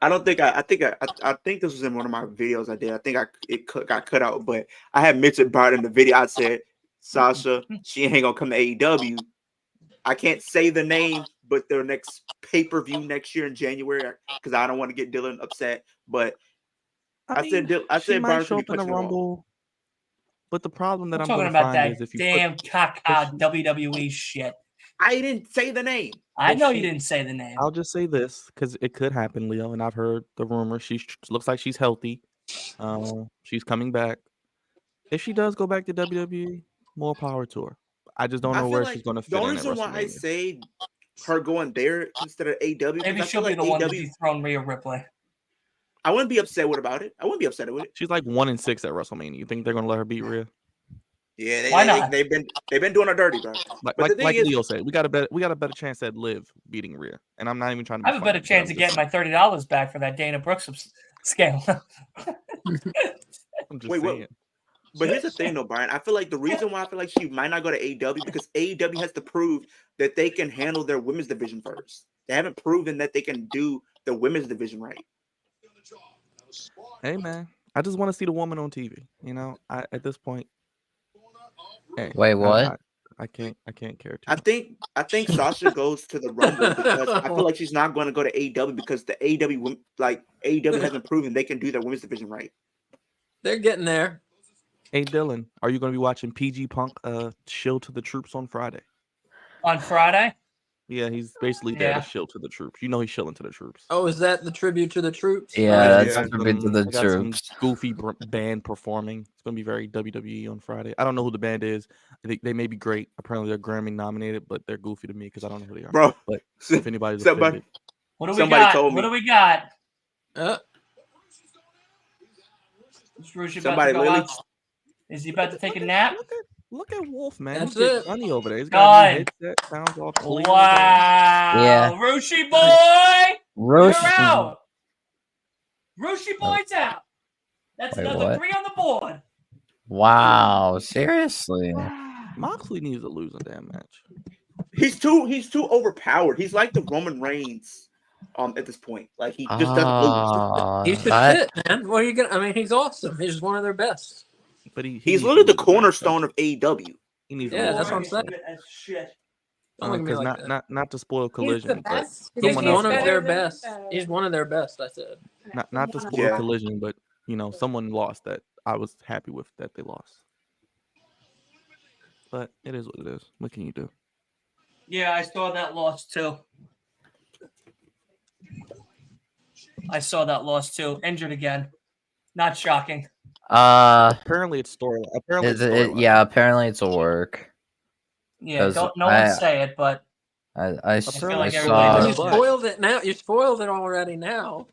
I don't think I think this was in one of my videos I did. I think it got cut out, but I had mentioned about it in the video. I said, Sasha, she ain't gonna come to AEW. I can't say the name, but their next pay-per-view next year in January, because I don't want to get Dylan upset. But I said might show up in the Rumble. But the problem that I'm talking going to about find that is if you damn WWE shit. I didn't say the name. I know you didn't say the name. I'll just say this because it could happen, Leo, and I've heard the rumor. She looks like she's healthy. She's coming back. If she does go back to WWE, more power to her. I just don't know where she's going to fit in. The only reason why I say her going there instead of AEW, maybe she'll be the one to dethrone Rhea Ripley. I wouldn't be upset about it. I wouldn't be upset with it. She's like 1-6 at WrestleMania. You think they're going to let her beat Rhea? Yeah, why not? They've been doing her dirty, bro. Like Leo said, we got a better chance at Liv beating Rhea, and I'm not even trying to. I have a better chance of getting my $30 back for that Dana Brooks scale. I'm just saying. But here's the thing, though, Brian. I feel like the reason why I feel like she might not go to AEW because AEW has to prove that they can handle their women's division first. They haven't proven that they can do the women's division right. Hey, man, I just want to see the woman on TV. You know, at this point. Hey, wait, what? I can't care. I think Sasha goes to the Rumble because I feel like she's not going to go to AEW because the AEW hasn't proven they can do their women's division right. They're getting there. Hey Dylan, are you going to be watching PG Punk shill to the troops on Friday? On Friday? Yeah, he's basically there to shill to the troops. You know he's shilling to the troops. Oh, is that the tribute to the troops? Yeah, that's a tribute to the troops. Some goofy band performing. It's going to be very WWE on Friday. I don't know who the band is. They may be great. Apparently they're Grammy nominated, but they're goofy to me because I don't know who they are. Bro, but if anybody's somebody, offended, what do we got? Told me. What do we got? Somebody literally. Is he about to take a nap? Look at Wolf, man. That's He's it. Money over there. He's got a headset. Sounds all clean. Wow. Yeah. Rushi boy. Rushi. You're out. Rushi boy's out. That's Wait, another what? 3 on the board. Wow. Seriously. Moxley needs to lose a damn match. He's too overpowered. He's like the Roman Reigns at this point. Like he just doesn't lose. He's the shit, man. What are you gonna? I mean, he's awesome. He's one of their best. But he's literally the cornerstone of AEW. He needs that's what I'm saying. Shit. Like not to spoil Collision, but he's one of their best. He's one of their best. I said. Not to spoil Collision, but someone lost that I was happy with that they lost. But it is what it is. What can you do? Yeah, I saw that loss too. Injured again. Not shocking. Apparently it's story. Apparently it's a work. Yeah, no one say it, but I feel like saw. You spoiled it now. You spoiled it already. Now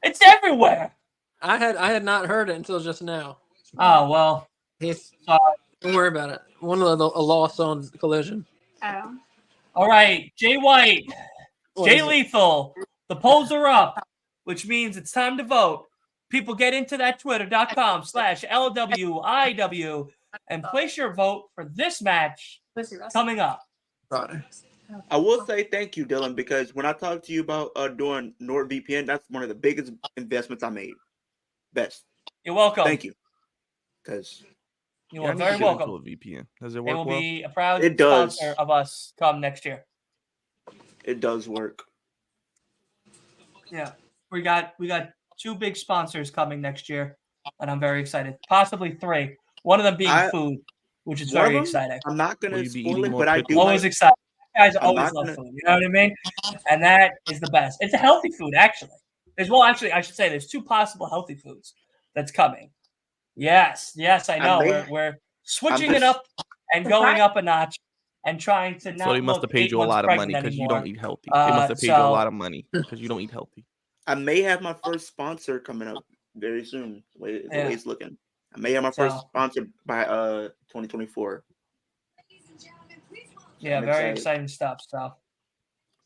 it's everywhere. I had not heard it until just now. Oh well. Don't worry about it. A loss on Collision. Oh. All right, Jay White, Jay Lethal. The polls are up, which means it's time to vote. People get into that twitter.com/LWIW and place your vote for this match coming up. I will say thank you, Dylan, because when I talked to you about doing NordVPN, that's one of the biggest investments I made. Best. You're welcome. Thank you. Because you are very welcome. A VPN. Does it It work will well? be a proud It does. sponsor of us come next year. It does work. Yeah, we got 2 big sponsors coming next year, and I'm very excited. Possibly 3. One of them being food, which is very exciting. I'm not gonna spoil it, but I do. Always excited. You guys always love food. You know what I mean? And that is the best. It's a healthy food, actually. Actually, I should say there's 2 possible healthy foods that's coming. Yes, I know. We're switching it up and going up a notch. And trying to not. So they must have paid you a lot of money because you don't eat healthy. They must have paid you a lot of money because you don't eat healthy. I may have my first sponsor coming up very soon. The way it's looking. I may have my first sponsor by 2024. Yeah, very exciting stuff. So,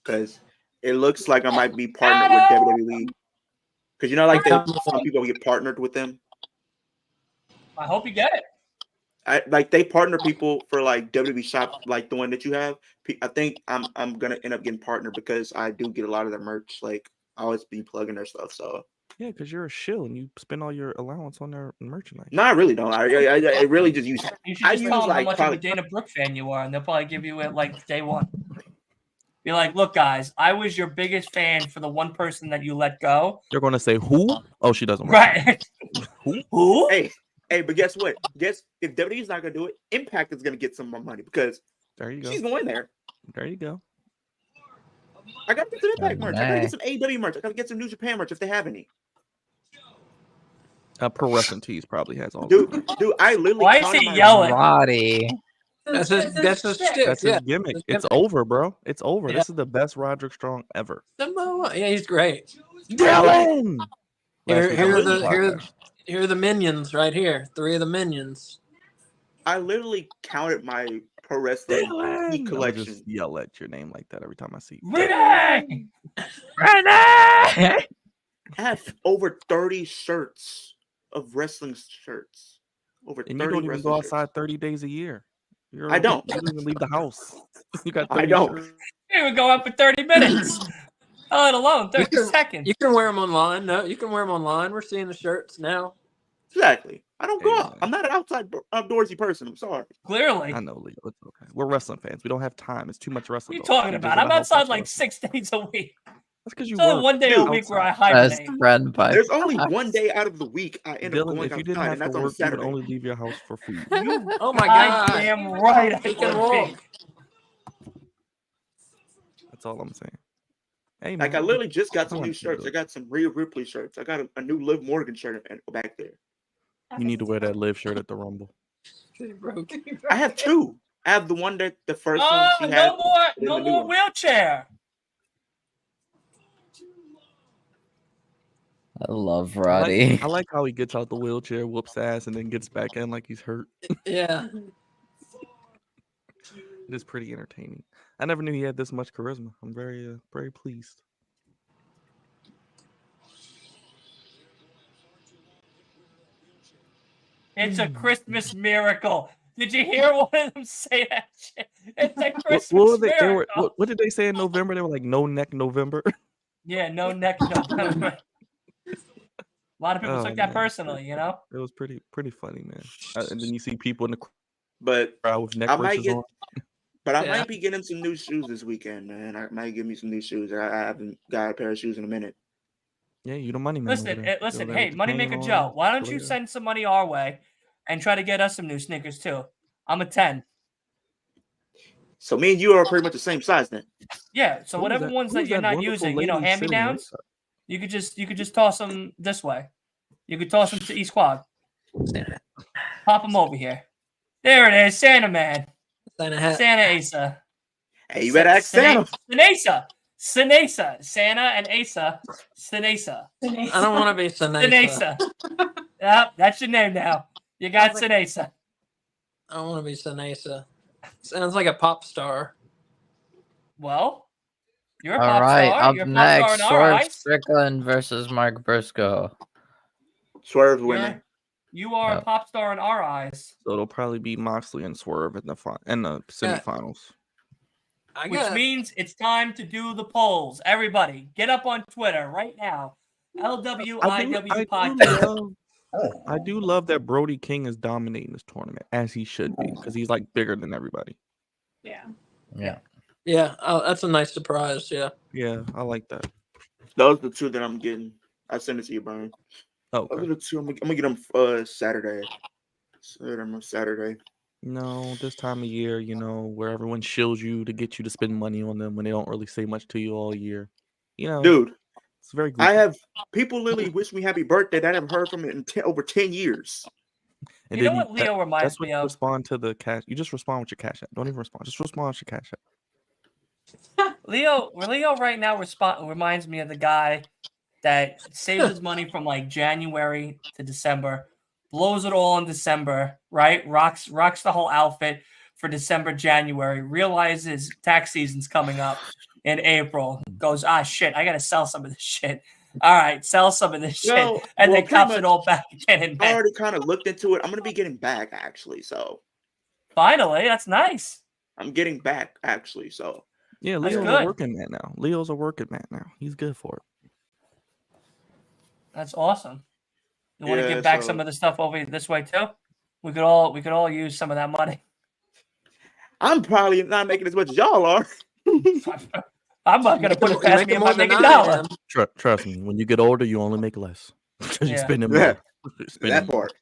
because it looks like I might be partnered with WWE. Because like some people get partnered with them. I hope you get it. they partner people for like WWE shop, like the one that you have. I think I'm gonna end up getting partnered because I do get a lot of their merch. Like I always be plugging their stuff. So yeah, because you're a shill and you spend all your allowance on their merchandise. no, I really don't. I really just use. You should just tell them how much of a Dana Brooke fan you are, and they'll probably give you it like day one. Be like, look, guys, I was your biggest fan for the one person that you let go. They're gonna say who? Oh, she doesn't. Right? Who? Hey, but guess what? Guess if WWE's not gonna do it, Impact is gonna get some more money because there you go. She's going there. There you go. I gotta get some Impact merch. I gotta get some AEW merch. I gotta get some New Japan merch if they have any. Pro Wrestling Tees probably has all. Dude, I literally. Why is he yelling? Roddy. That's his stick. That's his gimmick. It's over, bro. It's over. Yeah. This is the best Roderick Strong ever. Yeah, he's great. Dylan. Here are the minions right here. 3 of the minions. I literally counted my pro wrestling collection. I just yell at your name like that every time I see you. Renee! I have over 30 shirts of wrestling shirts. Over 30 and you don't even go outside shirts. 30 days a year. I don't. You don't even leave the house. You got. I don't. Shirts. You would go out for 30 minutes. Let alone 30 seconds. You can wear them online. No, you can wear them online. We're seeing the shirts now. Exactly. I don't go out. I'm not an outdoorsy person. I'm sorry. Clearly. I know, Leo. It's okay. We're wrestling fans. We don't have time. It's too much wrestling. What are you talking about? I'm outside like 6 days a week. That's because you There's work. only one day a week where I hibernate. There's only one day out of the week I end up Dylan, going if you didn't outside, have and that's to on work, you would Saturday. only leave your house for food. Oh my god! I am right. He can walk. That's all I'm saying. Hey, Like man, I literally just got some I new want you to shirts. do I got some Rhea Ripley shirts. I got a new Liv Morgan shirt back there. You need to wear that Liv shirt at the Rumble. I have 2. I have the one that the first one she had. No more wheelchair. I love Roddy. I like how he gets out the wheelchair, whoops ass, and then gets back in like he's hurt. Yeah. It is pretty entertaining. I never knew he had this much charisma. I'm very, very pleased. It's a Christmas miracle. Did you hear one of them say that shit? It's a Christmas miracle. What did they say in November? They were like, no neck November. Yeah, no neck November. A lot of people took that personally, you know? It was pretty funny, man. And then you see people in the But crowd with neck I might braces get, on. but I might be getting some new shoes this weekend, man. I might give me some new shoes. I haven't got a pair of shoes in a minute. Yeah, you the money man. Listen. Hey, Moneymaker Joe, why don't you send some money our way and try to get us some new sneakers too? I'm a 10. So me and you are pretty much the same size then. Yeah. So whatever ones that you're not using, hand me downs, you could just toss them this way. You could toss them to East Quad. Pop them over here. There it is, Santa Man. Santa Asa. Hey, you better ask Santa. Sinasa. Santa and Asa. Sinasa. I don't want to be Sinasa. Yep, that's your name now. You got Sinasa. I don't want to be Sinasa. Sounds like a pop star. Well, you're a All pop right, star. up You're a pop next, star in our Swerve eyes. Strickland versus Mark Briscoe. Swerve winning. You are a pop star in our eyes. So it'll probably be Moxley and Swerve in the semifinals. Which means it's time to do the polls. Everybody, get up on Twitter right now. LWIW podcast. I do love that Brody King is dominating this tournament, as he should be, because he's like bigger than everybody. Yeah. Oh, that's a nice surprise. Yeah, I like that. Those are the 2 that I'm getting. I send it to you, Brian. Okay. Those are the 2. I'm gonna get them Saturday. Saturday. No, this time of year, where everyone shills you to get you to spend money on them when they don't really say much to you all year. Dude, it's very goofy. I have people literally wish me happy birthday that I haven't heard from it in over 10 years. And you know what Leo reminds me of? Respond to the cash. You just respond with your cash app. Don't even respond. Just respond with your cash app. Leo right now reminds me of the guy that saves his money from like January to December, blows it all in December, right? Rocks the whole outfit for December, January, realizes tax season's coming up in April, goes, shit, I got to sell some of this shit. All right, sell some of this shit, and then pretty cops much, it all back again in I May. already kind of looked into it. I'm gonna be getting back actually, so Finally, that's nice. I'm getting back actually, so Yeah, That's Leo's good. a working man now. Leo's a working man now. He's good for it. That's awesome. You want to Yeah, give back so- some of the stuff over this way too? We could all use some of that money. I'm probably not making as much as y'all are. I'm not gonna put it You're past me making if more I make than a I dollar. am. Trust me, when you get older, you only make less because you're Yeah. spending Yeah. more. You're spending That part.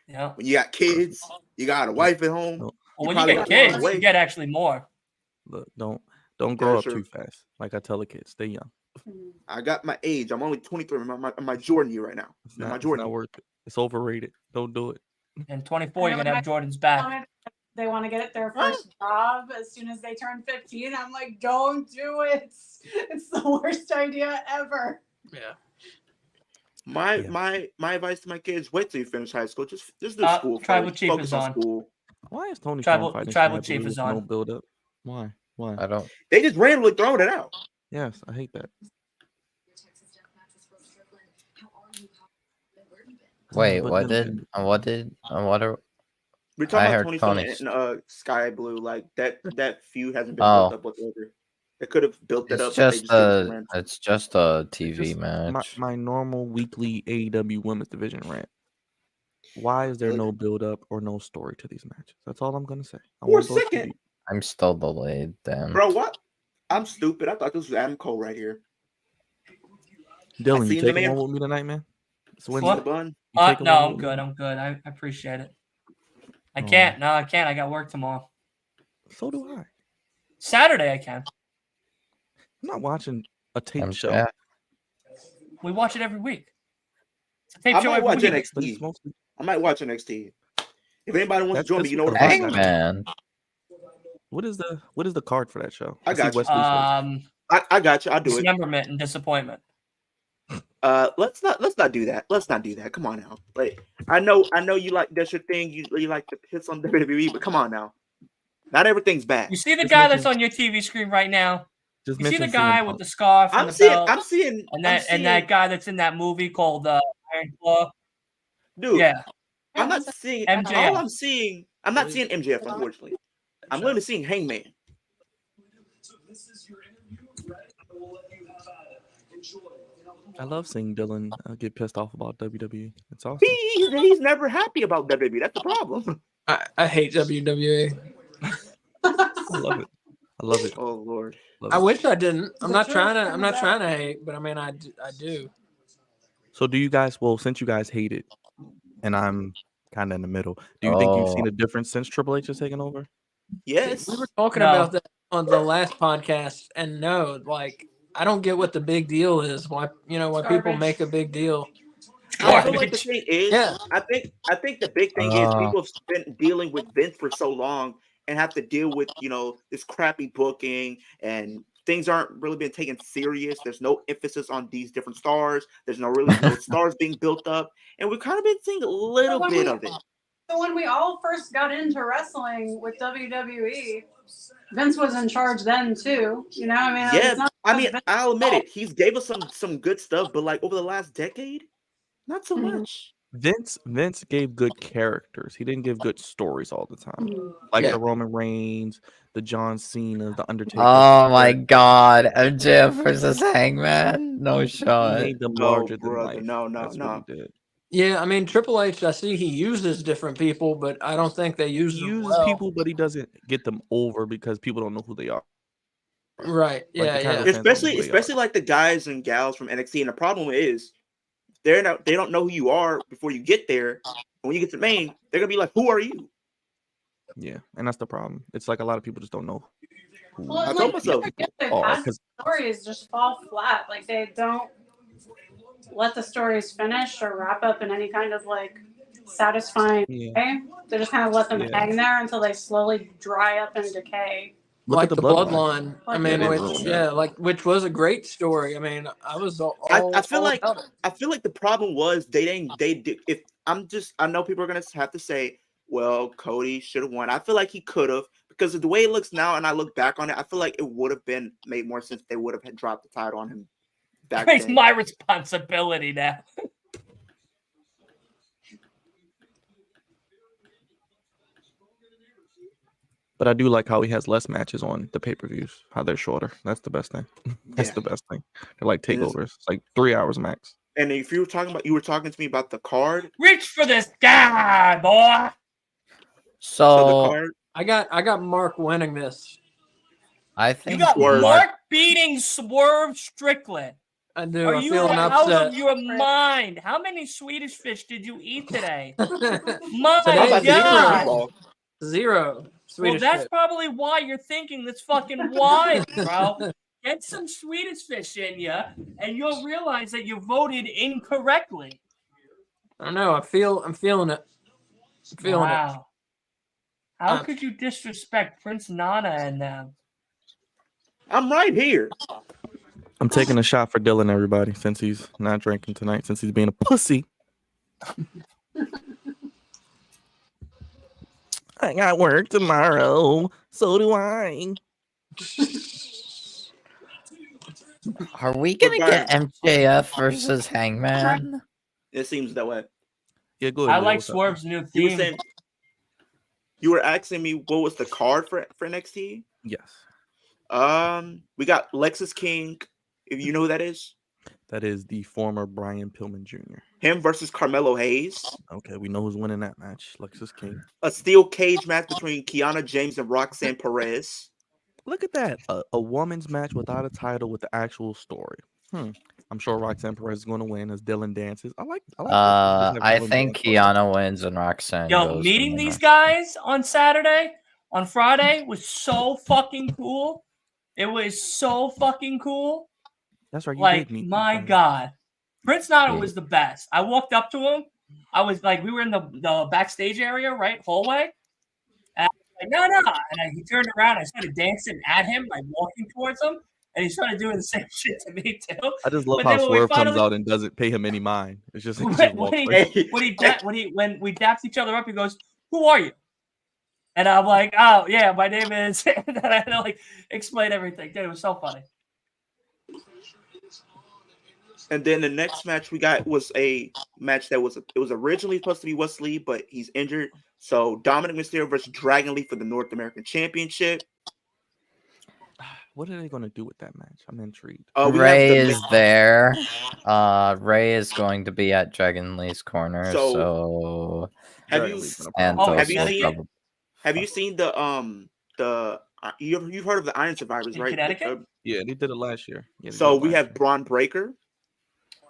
Yeah. When you got kids, you got a wife at home. No, Well, You when you probably get got one kids, away. you get actually more. look, don't grow up sure. too fast. Like I tell the kids, stay young. I got my age. I'm only 23. I'm my Jordan year right now. It's My not Jordan. worth it. It's overrated. Don't do it. And 24, you're gonna have Jordan's back. They want to get their first job as soon as they turn 15. I'm like, don't do it. It's the worst idea ever. Yeah. My advice to my kids: wait till you finish high school. Just do school. Tribal first. Chief Focus is on on. school. Why is Tony Tribal- Storm fighting Tribal Sky Chief Blue is with no on. build up? Why? I don't. They just randomly throwing it out. Yes, I hate that. Wait, But what then did what are We're I talking heard about Tony Storm Tony's- and Sky Blue. Like that feud hasn't been built Oh. up whatsoever. They could have built it it's up. But they just just did it random. it's just a TV just match. my normal weekly AEW Women's Division rant. Why is there no build up or no story to these matches? That's all I'm gonna say. I For a want those to second, be. I'm still delayed, damn. bro. What? I'm stupid. I thought this was Adam Cole right here. Dylan, you seen the taking man- one with me tonight, man? It's What? Wednesday. The bun. You taking No, one I'm with good. me? I'm good. I appreciate it. I Oh. can't. No, I can't. I got work tomorrow. So do I. Saturday, I can. I'm not watching a tape show. Yeah. We watch it every week. It's a tape I show might every watch week. But NXT. it's mostly I might watch NXT. If anybody wants That's to join me, this you know where to week. find me. Hangman. what is the card for that show? I got you. Wesley's face. I got you. I'll do it. Dismemberment and disappointment. Let's not do that. Let's not do that. Come on now. Like I know you like that's your thing. You like to piss on WWE, but come on now. Not everything's bad. You see the Just guy mention- that's on your TV screen right now? Just You see the mention guy CM with Punk. the scarf and I'm the seeing belt? and that guy that's in that movie called Iron Claw? dude. Yeah. I'm not seeing MJF. all I'm seeing. I'm not seeing MJF, unfortunately. I'm literally seeing Hangman. I love seeing Dylan get pissed off about WWE. It's awesome. He's never happy about WWE. That's the problem. I hate WWE. I love it. I love it. Oh Lord. Love I it. wish I didn't. I'm not trying to hate, but I mean I do. So do you guys? Well, since you guys hate it, and I'm kind of in the middle. Do you think you've seen a difference since Triple H has taken over? Yes. We were talking No. about that on the last podcast, and no, like I don't get what the big deal is. Why people Garbage. make a big deal? I feel like the thing is, Yeah. I think the big thing is people have been dealing with Vince for so long and have to deal with this crappy booking and things aren't really being taken serious. There's no emphasis on these different stars. There's no stars being built up, and we've kind of been seeing a little bit of it. So when we all first got into wrestling with WWE, Vince was in charge then too. I mean, Yeah, it's not I'll admit it. He's gave us some good stuff, but like over the last decade, not so Mhm. much. Vince gave good characters. He didn't give good stories all the time. Like Yeah. the Roman Reigns, the John Cena, the Undertaker. Oh my God, MJF versus Hangman. No He shot. made them No, larger than brother. life. No. That's what he did. Yeah, I mean Triple H. I see he uses different people, but I don't think they use He them uses well. people, but he doesn't get them over because people don't know who they are. Right? the Yeah, kind yeah. of- depends on who they Especially like the guys and gals from NXT. And the problem is they don't know who you are before you get there. And when you get to the main, they're gonna be like, "Who are you?" Yeah, and that's the problem. It's like a lot of people just don't know who Well, I it's told like, myself, they've are had because stories just fall flat. Like they don't let the stories finish or wrap up in any kind of like satisfying yeah. way. They just kind of let them Yeah. hang there until they slowly dry up and decay. Look Like at the Bloodline. bloodline. I Like mean, the which Bloodline. which was a great story. I mean, I was all I feel all like about it. I feel like the problem was they did. If I know people are gonna have to say, well, Cody should have won. I feel like he could have because of the way it looks now, and I look back on it, I feel like it would have been made more sense if they would have dropped the title on him back It's then. my responsibility now. But I do like how he has less matches on the pay-per-views, how they're shorter. That's the best thing. That's Yeah. the best thing. They're like It is. takeovers. It's like 3 hours max. And if you were talking to me about the card. Reach for this guy, boy. So the So card. I got Mark winning this. I You think got Swerve. Mark beating Swerve Strickland. I do. Are I'm you feeling out upset. of your mind? How many Swedish fish did you eat today? My Today, How about the God. meatball? Zero. Swedish Well, that's fish. probably why you're thinking this fucking wild, bro. Get some Swedish fish in you, and you'll realize that you voted incorrectly. I don't know. I'm feeling it. I'm feeling it. Wow. How could you disrespect Prince Nana and them? I'm right here. I'm taking a shot for Dylan, everybody, since he's not drinking tonight, since he's being a pussy. I got work tomorrow. So do I. Are we gonna get MJF versus Hangman? It seems that way. Yeah, go ahead. I Leo, like what's up? Swerve's new You were theme. saying. You were asking me what was the card for NXT? Yes. We got Lexus King. If you know who that is, That is the former Brian Pillman Jr. him versus Carmelo Hayes. Okay, we know who's winning that match. Lexus King. A steel cage match between Kiana James and Roxanne Perez. Look at that. A woman's match without a title with the actual story. I'm sure Roxanne Perez is going to win as Dylan dances. I like this. I think Kiana wins and Roxanne Yo, goes meeting winner. these guys on Friday was so fucking cool. It was so fucking cool. That's right. You Like, did meet my these guys. God. Prince Nana Yeah. was the best. I walked up to him. I was like, we were in the backstage area, right? Hallway. And I was like, no. And he turned around. I started dancing at him, like walking towards him. And he started doing the same shit to me, too. I just love But how then when we Swerve comes finally- out and doesn't pay him any mind. It's just, When, he just walks away. when we dapped each other up, he goes, "Who are you?" And I'm like, "Oh yeah, my name is." And then I had to like explain everything. Dude, it was so funny. And then the next match we got was a match that was originally supposed to be Wesley, but he's injured. So Dominic Mysterio versus Dragon Lee for the North American Championship. What are they going to do with that match? I'm intrigued. Ray is there. Ray is going to be at Dragon Lee's corner. So have you Santos have you will seen probably- have you seen you've heard of the Iron Survivors, In right? Connecticut? Yeah, they did it last year. Yeah, So we have Braun Breaker,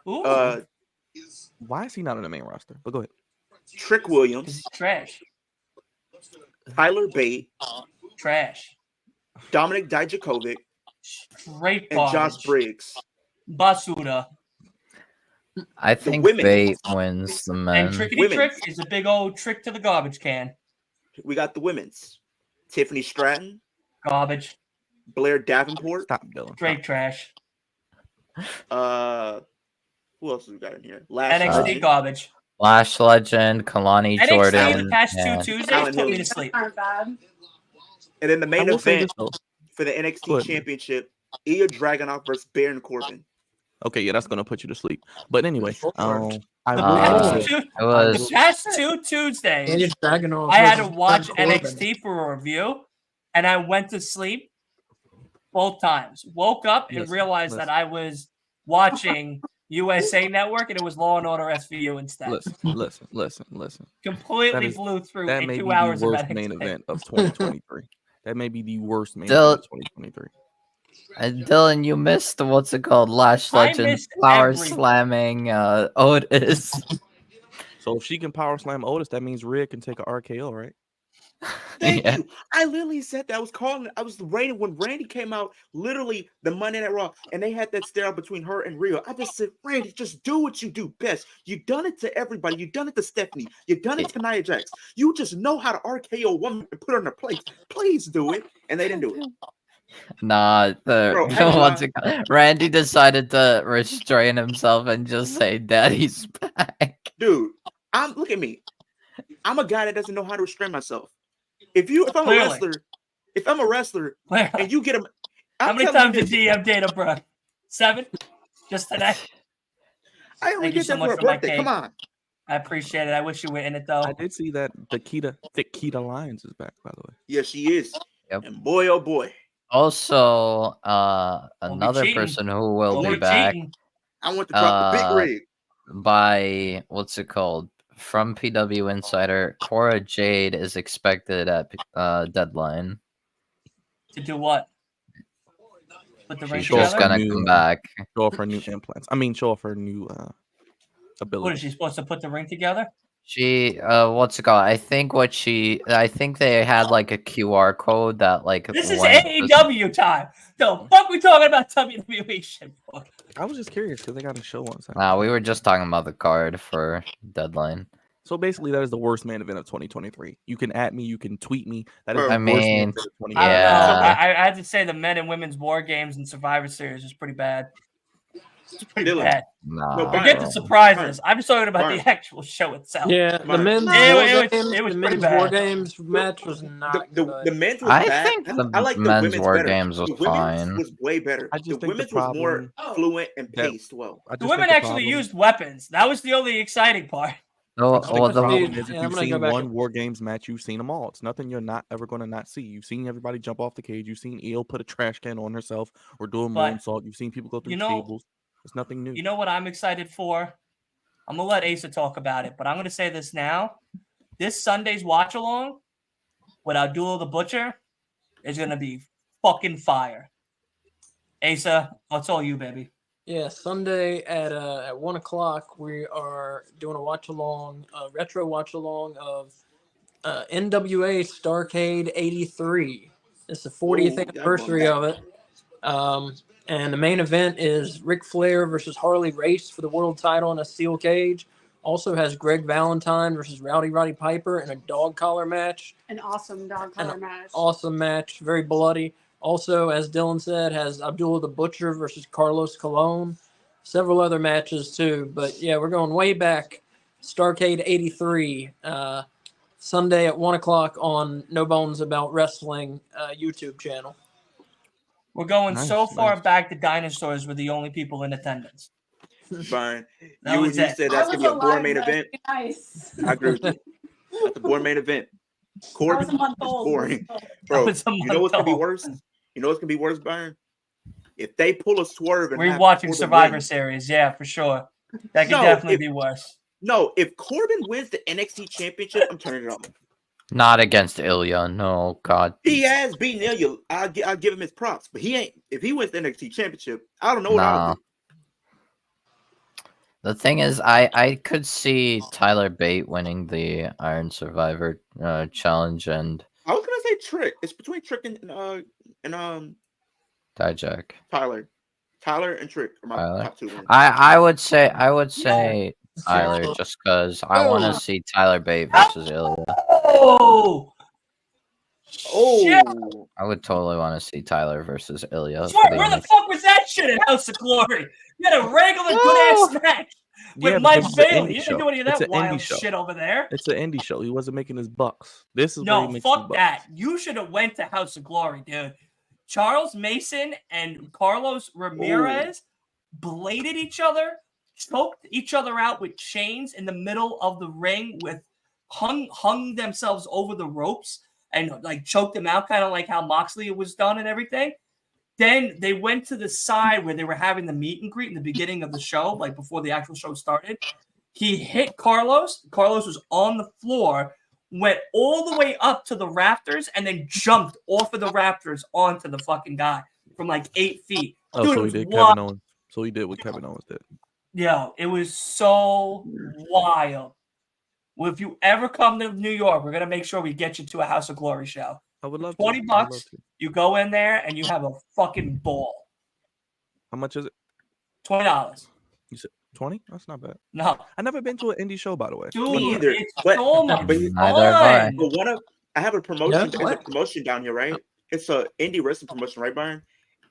Ooh, why is he not on the main roster? But go ahead. Trick Williams, trash, Tyler Bate, trash, Dominic Dijakovic, straight and Josh garbage. Briggs. Basura. I think women. Bate wins the men. And Trickety Women. Trick is a big old trick to the garbage can. We got the women's: Tiffany Stratton, Garbage, Blair Davenport. Stop, Dylan. straight trash. Who else we got in here? NXT garbage. Lash Legend, Kalani NXT Jordan. the past and- 2 Tuesdays Alan put me Hilly. to sleep. Aren't bad. And then the I main will say event this, though. for the Go NXT ahead. Championship: Ilya Dragunov versus Baron Corbin. Okay, yeah, that's going to put you to sleep. But anyway, I The will past, say- two, It was the past 2 Tuesdays, Ilya Dragunov I had to versus watch Baron Corbin. NXT for a review, and I went to sleep both times. Woke up and Listen, realized that I was watching USA Network, and it was Law and Order SVU instead. Listen. Completely That blew through That in may 2 be the hours of worst NXT. main event of 2023. That may be the worst main Still- event of 2023. and Dylan, you missed the what's it called? Lash I Legend missed power everything. slamming Otis. So if she can power slam Otis, that means Rhea can take a RKO, right? Thank Yeah. you. I literally said that. I was raining when Randy came out, literally the Monday Night Raw, and they had that stare out between her and Rhea. I just said, Randy, just do what you do best. You've done it to everybody. You've done it to Stephanie. You've done it to Nia Jax. You just know how to RKO a woman and put her in her place. Please do it. And they didn't do it. Nah, Bro, I ain't what's lying. it called? Randy decided to restrain himself and just say, "Daddy's back." Dude, look at me. I'm a guy that doesn't know how to restrain myself. If I'm Clearly. a wrestler, and you get him, How many times did DM Dana Brooke? 7? just today. I only Thank you did so that for much a for my birthday. cake. Come on. I appreciate it. I wish you were in it though. I did see that the Thick Keita Lyons is back, by the way. Yeah, she is. Yep. And boy, oh boy. Also, Won't be another cheating. person who will Won't be be back cheating. I want to drop the big rig. by what's it called? From PW Insider, Cora Jade is expected at Deadline. To do what? Put the ring She's Show off just her together? gonna new, come back. Show off her new implants. I mean, show off her new What ability. is she supposed to put the ring together? She what's it called? I think they had like a QR code that like This is went AEW time. The fuck we talking about WWE shit? Fuck. I was just curious because they got a show on Saturday. Nah, we were just talking about the card for Deadline. So basically, that is the worst main event of 2023. You can at me, you can tweet me. That is I the worst main mean, event of 2023. I don't know. Yeah. I had to say the men and women's war games and Survivor Series is pretty bad. It's pretty Dylan. bad. Nah, No, Byron. Forget the bro. surprises. I'm just talking about Byron. the actual show itself. Yeah, the Mine. men's It war was- games, it was the pretty men's war bad. games match was not The good. men's was I bad. think the I like the men's women's war better. games was the women's fine. was way better. I just The think the women's was more problem fluent and that- paced well. I The just women think actually problem- used weapons. That was the only exciting part. No, I just think well, the the problem the- is if yeah, I'm you've gonna go seen back one and- War Games match, you've seen them all. It's nothing you're not ever going to not see. You've seen everybody jump off the cage. You've seen Eel put a trash can on herself or do a But, moonsault. You've seen people go through you know- tables. It's nothing new. You know what I'm excited for? I'm gonna let Asa talk about it, but I'm gonna say this now. This Sunday's watch along with Abdullah the Butcher is gonna be fucking fire. Asa, it's all you, baby. Yeah, Sunday at 1:00 we are doing a watch along, retro watch along of NWA Starrcade '83. It's the 40th Ooh, anniversary of it. And the main event is Ric Flair versus Harley Race for the world title in a steel cage. Also has Greg Valentine versus Roddy Piper in a dog collar match. An awesome dog collar match. Awesome match, very bloody. Also, as Dylan said, has Abdullah the Butcher versus Carlos Colon. Several other matches too, but yeah, we're going way back. Starrcade '83, Sunday at 1:00 on No Bones About Wrestling YouTube channel. We're going Nice, so far nice. back, the dinosaurs were the only people in attendance. Byron, That you was it. said I that's was gonna be a boring alive, main that'd event. be nice. I agree with you. That's a boring main event. I was Corbin a month is old. boring, That bro. was a You know what's gonna be month old. worse? You know what's gonna be worse, Byron? If they pull a swerve and We're have watching Corbin Survivor win. Series, yeah, for sure. That could No, definitely if- be worse. No, if Corbin wins the NXT Championship, I'm turning it off. not against Ilya. No, God. He has beaten Ilya. I'll give him his props, but he ain't. If he wins the NXT Championship, I don't know what I'll Nah. do. The thing is, I could see Tyler Bate winning the Iron Survivor challenge and I was gonna say Trick. It's between Trick and Dijak. Tyler. Tyler and Trick are my Tyler? top two winners. I would say Tyler just because I want Oh. to see Tyler Bate versus Ilya. Oh! Shit! Oh, I would totally want to see Tyler versus Ilya. Swear, where the fuck was that shit in House of Glory? You had a regular good ass match with Yeah, Mike because it's an Bailey. indie You didn't show. do any of It's that an indie wild show. shit over there. It's an indie show. He wasn't making his bucks. This is where he No, makes his fuck bucks. that. You should have went to House of Glory, dude. Charles Mason and Carlos Ramirez bladed each other, choked each other out with chains in the middle of the ring, with hung themselves over the ropes and like choked them out, kind of like how Moxley was done and everything. Then they went to the side where they were having the meet and greet in the beginning of the show, like before the actual show started. He hit Carlos. Carlos was on the floor, went all the way up to the rafters, and then jumped off of the rafters onto the fucking guy from like 8 feet. Oh, Dude, so it he was did wild. Kevin Owens. So he did what Kevin Owens did. Yo, it was so wild. Well, if you ever come to New York, we're gonna make sure we get you to a House of Glory show. I would love $20 to. I would love to. You go in there and you have a fucking ball. How much is it? $20. You said 20? That's not bad. No, I never been to an indie show, by the way. dude, Me either, it's but- so much but- Neither have I. fun. but I have a promotion. Yeah, There's a what? promotion down here, right? It's a indie wrestling promotion, right, Byron?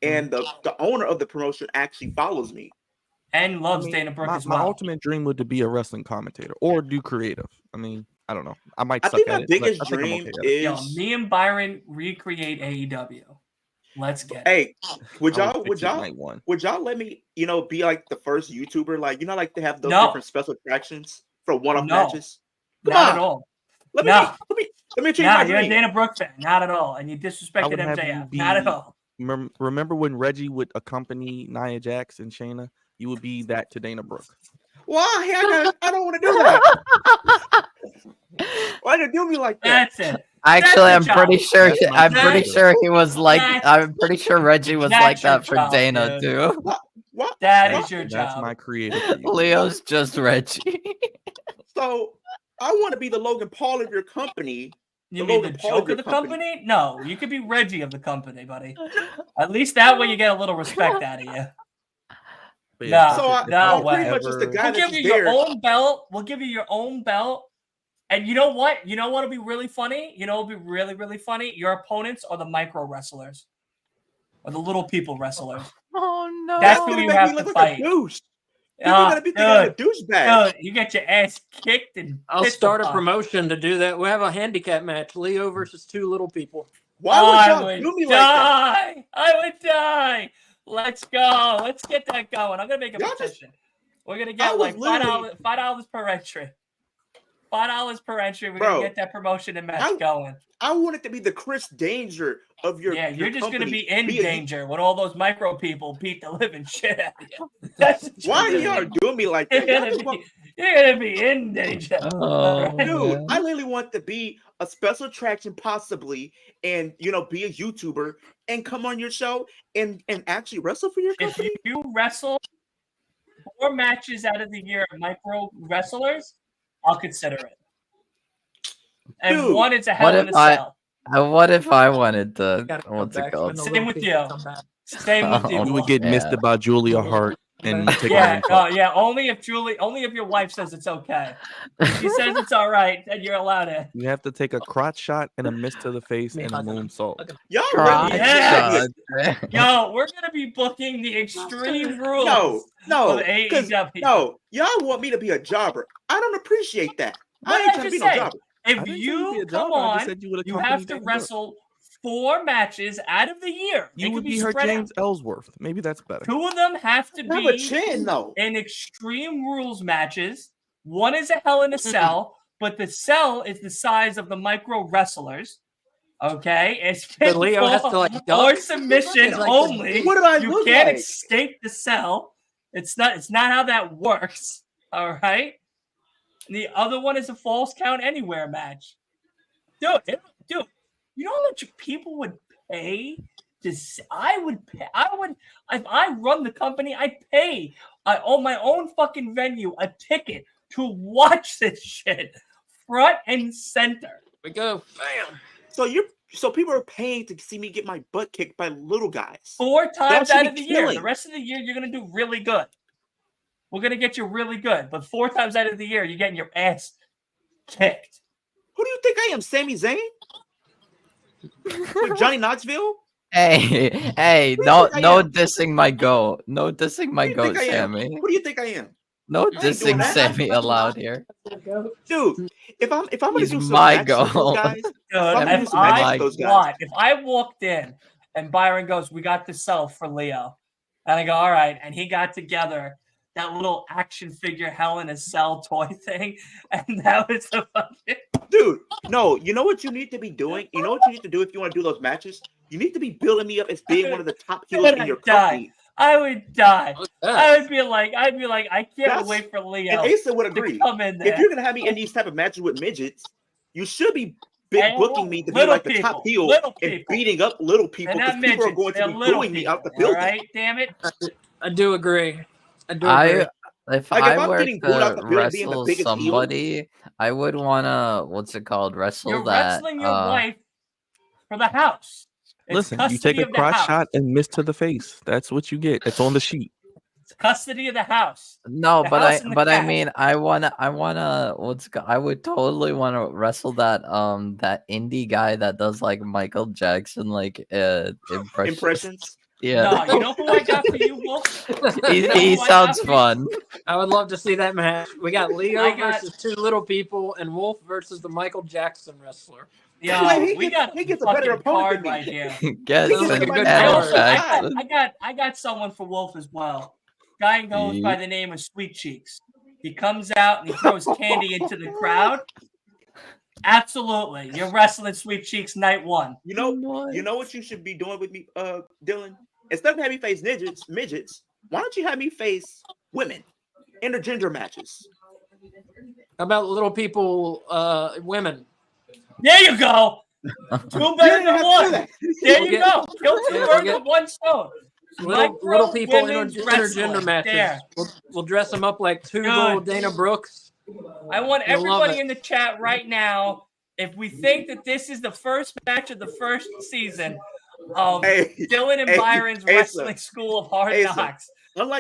And the owner of the promotion actually follows me. And loves I mean, Dana Brooke my, as my well. ultimate dream would to be a wrestling commentator or do creative. I mean, I don't know. I might I suck think at my it. but biggest I think I'm dream okay at it. Yo, is me and Byron recreate AEW. Let's get it. Hey, would I y'all pick it night one. let me, be like the first YouTuber? Like, like they have those No. different special attractions for one-off No. matches? Come Not on. at all. Let me No. change Nah, my you're a dream. Dana Brooke fan. Not at all. And you I disrespected would have you MJF. be. Not at all. Remember when Reggie would accompany Nia Jax and Shayna? You would be that to Dana Brooke. Why? I don't want to do that. Why did you do me like that? That's it. Actually, I'm That's pretty the sure. That's my I'm pretty favorite. sure he was like. That's- I'm pretty sure Reggie was that's like your that for job, Dana dude. too. What? That What? is your That's job. my creative for you. Leo's just Reggie. So I want to be the Logan Paul of your company. You the mean the Logan Paul joke of your of the company? No, you could be Reggie of the company, buddy. At least that way you get a little respect out of you. But Nah. So if no I'm way. pretty much just the guy We'll that's give you there. your own belt. We'll give you your own belt. And you know what? You know what'll be really funny? You know what'll be really, really funny? Your opponents are the micro wrestlers. Or the little people wrestlers. Oh no! That's That's who gonna you make have me to look like fight. a douche. People are gonna be thinking I'm a douchebag. Dude, you get your ass kicked and I'll pissed start a upon. promotion to do that. We'll have a handicap match: Leo versus two little people. Why would y'all do me like that? I would die. Let's go. Let's get that going. I'm gonna make a Y'all just- petition. We're gonna I get was like literally- $5 per entry. $5 per entry. We're Bro, gonna get that promotion and match going. I want it to be the Chris Danger of your. Yeah, your you're just gonna company. be in a- danger when all those micro people beat the living shit out of you. That's what you're Why are gonna y'all be. doing me like You're that? Y'all gonna just be, want- you're gonna be in danger. Oh, Dude, man. I literally want to be a special attraction, possibly, and be a YouTuber and come on your show and actually wrestle for your If company. you wrestle 4 matches out of the year of micro wrestlers, I'll consider it. And Dude, one is a what hell in if a I- cell. What if I wanted to? Gotta come What's it back called? when the Same little with people you. come back. Same with you. Oh, You would get Yeah. missed about Julia Hart and take her Yeah, name called. yeah. Only if your wife says it's okay. If she says it's all right, then you're allowed it. You have to take a crotch shot and a miss to the face Me and a fucking- moonsault. fucking- Y'all Crotch really Yes. shot. Yo, we're gonna be booking the Extreme Rules. No, Of because AEW. no, y'all want me to be a jobber. I don't appreciate that. What I did ain't I trying to be just no say? jobber. I If didn't say you'd be you a come jobber, I just on, said you would you accompany have to Dana Brooke. wrestle 4 matches out of the year. You It could would be be her spread James out. Ellsworth. Maybe that's better. 2 of them have to I have a be chin though. in Extreme Rules matches. One is a Hell in a Cell, but the cell is the size of the micro wrestlers. Okay, it's So Leo has to, like, or duck? submission It's like only. What do I You look can't like? escape the cell. It's not how that works. All right. The other one is a false count anywhere match. Dude, you know how much people would pay to see? I would if I run the company, I pay. I own my own fucking venue, a ticket to watch this shit front and center. We go. Bam. So people are paying to see me get my butt kicked by little guys. 4 times should out be of the year. killing. The rest of the year, you're gonna do really good. We're gonna get you really good, but 4 times out of the year, you're getting your ass kicked. Who do you think I am, Sami Zayn? With Johnny Knoxville? Hey, Who do you no think I am? dissing my goat. No dissing my Who do you goat, think I am? Sammy. Who do you think I am? No ain't doing dissing that. Sammy allowed here. Dude, if I'm gonna He's do some my matches with those goal. guys, Dude, I'm gonna do if some matches I with those guys. if I walked in and Byron goes, "We got the cell for Leo," and I go, "All right," and he got together that little action figure Hell in a Cell toy thing, and that was a fucking Dude, no, you know what you need to be doing? You know what you need to do if you want to do those matches? You need to be building me up as being one of the top heels in your company. I would die. What's I that? would be like, I can't That's- wait for And Leo Asa would to agree. come in there. If you're gonna have me in these type of matches with midgets, you should be big And booking me to be little like the top heel little and people. beating up little They're people not because people are midgets, going to they're be little booing me out the people, building. All right, damn it. I do agree. If I If Like, if I I'm were getting booed out to the building being the wrestle biggest heel- somebody, I would wanna wrestle You're that. wrestling your wife for the house. It's Listen, you take custody a of the crotch house. shot and miss to the face. That's what you get. It's on the sheet. It's custody of the house. No, The but house and the I cat. mean, I wanna I would totally wanna wrestle that that indie guy that does like Michael Jackson like Impressions. Yeah, No, you know who I got for you, Wolf? he You know who I sounds got for you? fun. I would love to see that match. We got Leo I got- versus two little people and Wolf versus the Michael Jackson wrestler. Yeah, we got he gets a fucking better opponent card than me. right here. Guess Sounds like a an good I card. also Jackson. I got someone for Wolf as well. Guy goes by the name of Sweet Cheeks. He comes out and he throws candy into the crowd. Absolutely, you're wrestling Sweet Cheeks night one. You know what you should be doing with me, Dylan? Instead of having me face midgets, why don't you have me face women intergender matches? How about little people, women? There you go. Two better than one. There We'll you go. Kill two birds with one stone. Little people women's intergender wrestling. matches. There. We'll dress them up like two Good. little Dana Brooks. I want You'll love everybody it. in the chat right now, if we think that this is the first match of the first season of Dylan and Byron's Wrestling School of Hard Knocks,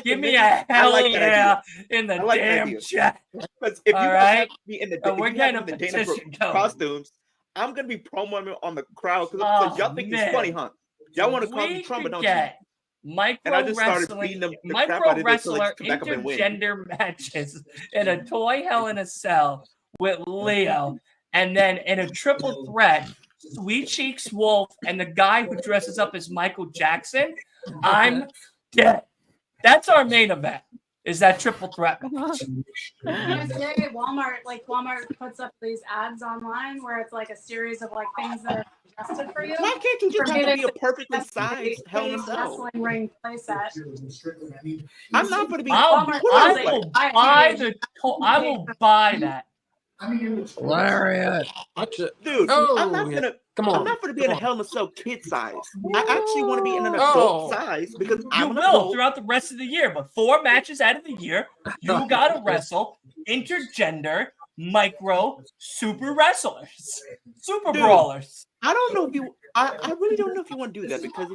give me a hell yeah in the damn chat. Because if you guys have me in the the Dana Brooks costumes, I'm gonna be promoting on the crowd because y'all think it's funny, huh? Y'all want to call me Trump, don't you? Micro wrestling, micro wrestler intergender matches in a toy Hell in a Cell with Leo, and then in a triple threat, Sweet Cheeks Wolf and the guy who dresses up as Michael Jackson. I'm dead. That's our main event. Is that triple threat match? Walmart puts up these ads online where it's like a series of like things that are suggested for you. Why can't you just have to be a perfectly sized Hell in a Cell? Wrestling ring playset. I'm not going to be. I will buy that. Lariat. Dude, I'm not gonna. Come on. I'm not gonna be in a Hell in a Cell kid size. I actually want to be in an adult size because you will throughout the rest of the year. But 4 matches out of the year, you gotta wrestle intergender, micro, super wrestlers, super brawlers. I don't know if you. I really don't know if you want to do that because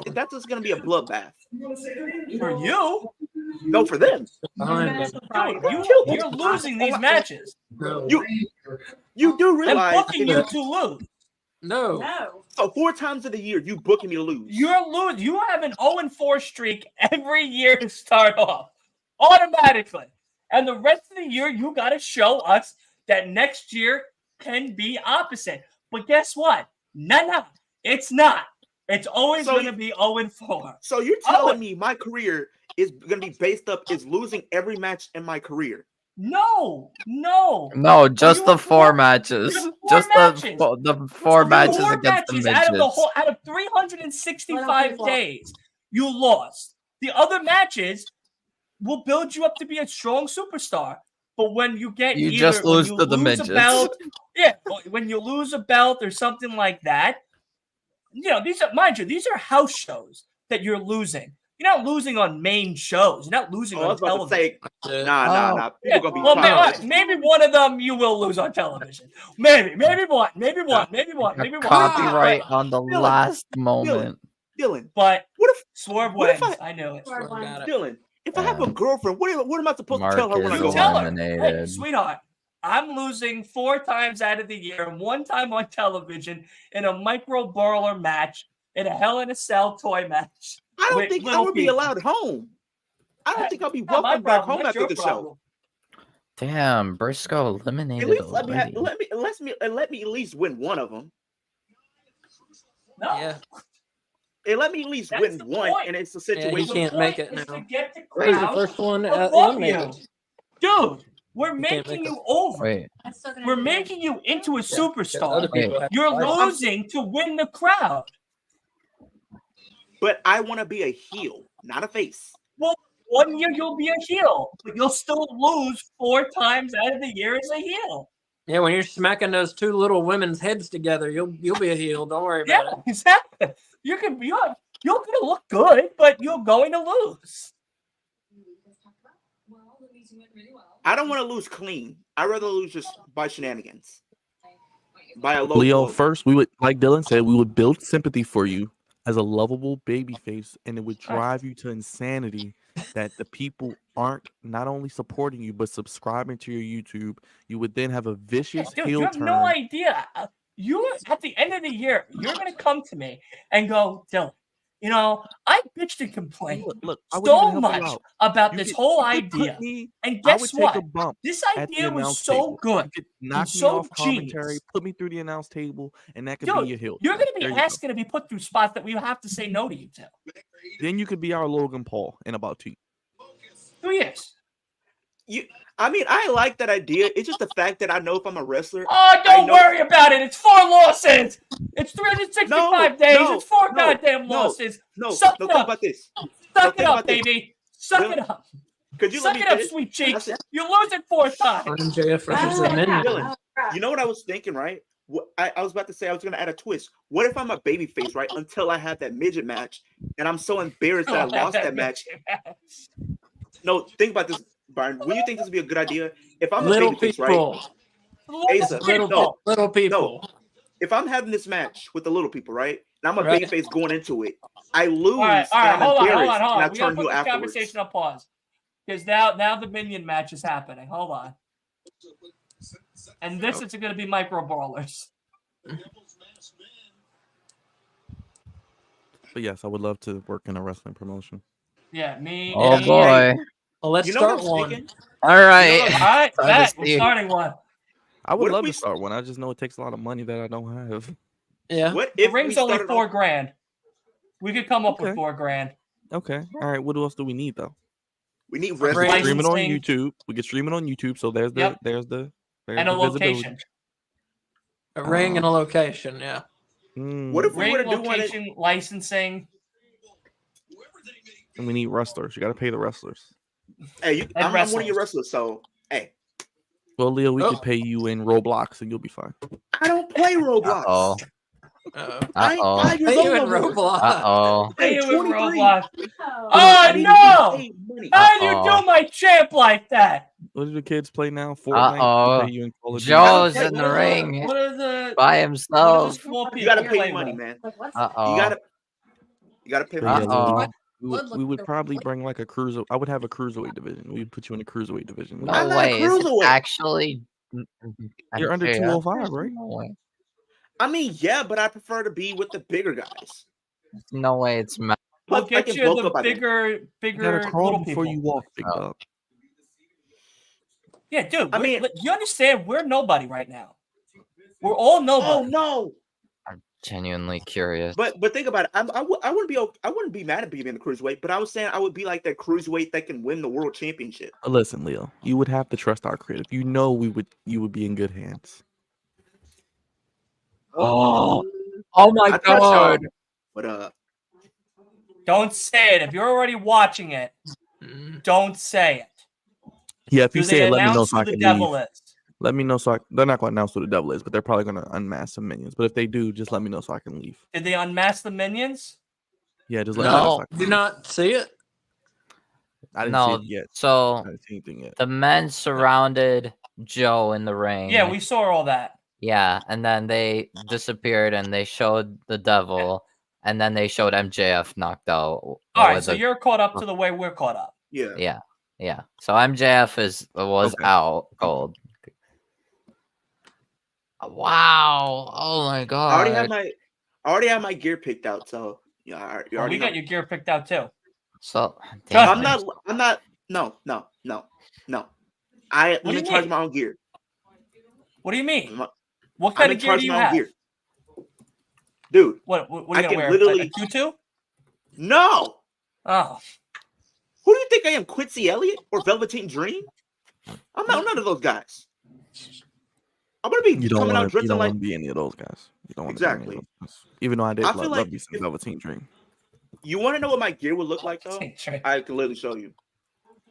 if that's just gonna be a bloodbath for you. No, for them. You're losing these matches. You do realize I'm booking you to lose. No. So 4 times of the year, you booking me to lose. You're losing. You have an 0-4 streak every year to start off, automatically. And the rest of the year, you got to show us that next year can be opposite. But guess what? No, it's not. It's always going to be 0-4. So you're telling me my career is going to be based up is losing every match in my career? No, just the 4 matches. Just the 4 matches against the midgets. Out of 365 days, you lost. The other matches will build you up to be a strong superstar. But when you get you just lose to the midgets. When you lose a belt or something like that, these are house shows that you're losing. You're not losing on main shows. You're not losing on television. Nah. People gonna be maybe one of them you will lose on television. Maybe one. Copyright on the last moment. Dylan. But what if Swerve wins? I knew it. Dylan, if I have a girlfriend, what am I supposed to tell her when I go tell home? her, hey, sweetheart, I'm losing 4 times out of the year, 1 time on television in a micro brawler match, in a Hell in a Cell toy match. I don't think I would be allowed home. I don't think I'll be welcome back home after the show. Damn, Briscoe eliminated. At least let me at least win one of them. No. Yeah. Let me at least win one, and it's a situation. Yeah, he can't make it now. He's the first one eliminated. Dude, we're making you over. Wait. We're making you into a superstar. You're losing to win the crowd. But I want to be a heel, not a face. Well, 1 year you'll be a heel, but you'll still lose 4 times out of the year as a heel. Yeah, when you're smacking those 2 little women's heads together, you'll be a heel. Don't worry about it. Exactly. You're gonna look good, but you're going to lose. I don't want to lose clean. I'd rather lose just by shenanigans. By a low Leo, first we would, like Dylan said, we would build sympathy for you as a lovable baby face, and it would drive you to insanity that the people aren't not only supporting you but subscribing to your YouTube. You would then have a vicious heel you have turn. no idea. You at the end of the year, you're gonna come to me and go, Dylan, You know, I bitched and complained Look, I would even so help you much out. about You this could- whole you could put idea. me- And I would guess take what? a bump This at the idea was announce so table. good. You could knock me so off commentary, genius. put me through the announce table, and that could Dude, be your heel. you're turn. going to There be you go. asking to be put through spots that we have to say no to you to. Then you could be our Logan Paul in about 2 years. 2 years. I mean, I like that idea. It's just the fact that I know if I'm a wrestler. Oh, don't worry about it. It's 4 losses. It's 365 days. It's 4 goddamn losses. Suck it think up. about this. Suck it up, baby. Suck it up. Could you Suck let me it up, finish? sweet cheeks. You're losing 4 times. MJF versus the Minion. Dylan, you know what I was thinking, right? I was about to say I was going to add a twist. What if I'm a babyface, right? Until I have that midget match, and I'm so embarrassed that I lost that match. No, think about this, Byron. When you think this would be a good idea? If I'm Little a babyface, people. right? Asa, Little people. No. If I'm having this match with the little people, right? And I'm a Right. babyface going into it, I lose. All right, and I'm hold embarrassed, on. and I We gotta turn put heel this afterwards. conversation on pause. Because now the minion match is happening. Hold on. And this is going to be micro brawlers. But yes, I would love to work in a wrestling promotion. Yeah, me. Oh me, boy! Well, let's You know what start I'm one. thinking? All right. All right, Time to bet. We're see. starting one. I would What if love we- to start one. I just know it takes a lot of money that I don't have. Yeah. What The if ring's we only started $4 off- grand. We could come up with Okay. $4 grand. Okay. All right. What else do we need though? We need We can wrestling. stream it on Licensing. YouTube. We can stream it on YouTube. So there's the Yep. there's the And a visibility. location. A ring and a location. Yeah. What if we Ring, were to do one? location, licensing. And we need wrestlers. You got to pay the wrestlers. Hey, I'm one of wrestlers. your wrestlers, so hey, Well, Leo, we Oh. could pay you in Roblox, and you'll be fine. I don't play Roblox. Uh-oh. I ain't Uh-oh. 5 years Hey, old. you in no more. Roblox. Uh-oh. Hey, you in 23. Roblox. Oh, Oh, I need to no! pay money. How do you Uh-oh. do my champ like that? What do the kids play now? Fortnite. Uh-oh. They pay you in Call of Duty. Joe's What in the are the- ring What are the by what are the himself. small people You gotta play pay money, with? man. like what's Uh-oh. You gotta pay But yeah, money. Uh-oh. we would probably bring like a cruiser. I would have a cruiserweight division. We'd put you in a cruiserweight division. No I'm not a way. Is it cruiserweight. actually? You're under MJF? 205, right? No way. I mean, yeah, but I prefer to be with the bigger guys. No way. It's We'll Plus, I get can you bulk the up, I think. You bigger gotta crawl little before people. you walk, big Oh. dog. Yeah, dude. I mean- you understand? We're nobody right now. We're all nobody. Oh no! I'm genuinely curious. But think about it. I wouldn't be mad at being in the cruiserweight. But I was saying I would be like that cruiserweight that can win the world championship. Listen, Leo, you would have to trust our creative. You know you would be in good hands. Oh my I trust God. y'all. But Don't say it. If you're already watching it, don't say it. Yeah, if Do you say they it, let me know announce so who I the can devil leave. is? Let me know they're not going to announce who the devil is, but they're probably going to unmask some minions. But if they do, just let me know so I can leave. Did they unmask the minions? Yeah, just let me know. No. So I can Do leave. not see it. I didn't No. see it yet. I So didn't see anything yet. the men surrounded Joe in the ring. Yeah, we saw all that. Yeah, and then they disappeared and they showed the devil, and then they showed MJF knocked out. All right, with so the- you're caught up to the way we're caught up. yeah. Yeah. So MJF was Okay. out cold. Wow! Oh my I god! already have my gear picked out. So yeah, you Well, already we got know. your gear picked out too. So Trust I'm me. not. No. What do I'm you in charge of mean? my own gear. What do you mean? I'm What I'm kind in of gear charge do of you my own have? gear, dude. What are I you gonna can wear? literally- Like a tutu? No. Oh, Who do you think I am, Quincy Elliott or Velveteen Dream? I'm not none of those guys. I'm gonna be You don't coming out want dressing to like. be any of those guys. You don't want Exactly. to be any of those guys. Even though I did I feel love like me some if- Velveteen Dream. You want to know what my gear would look like though? Trey. I can literally show you.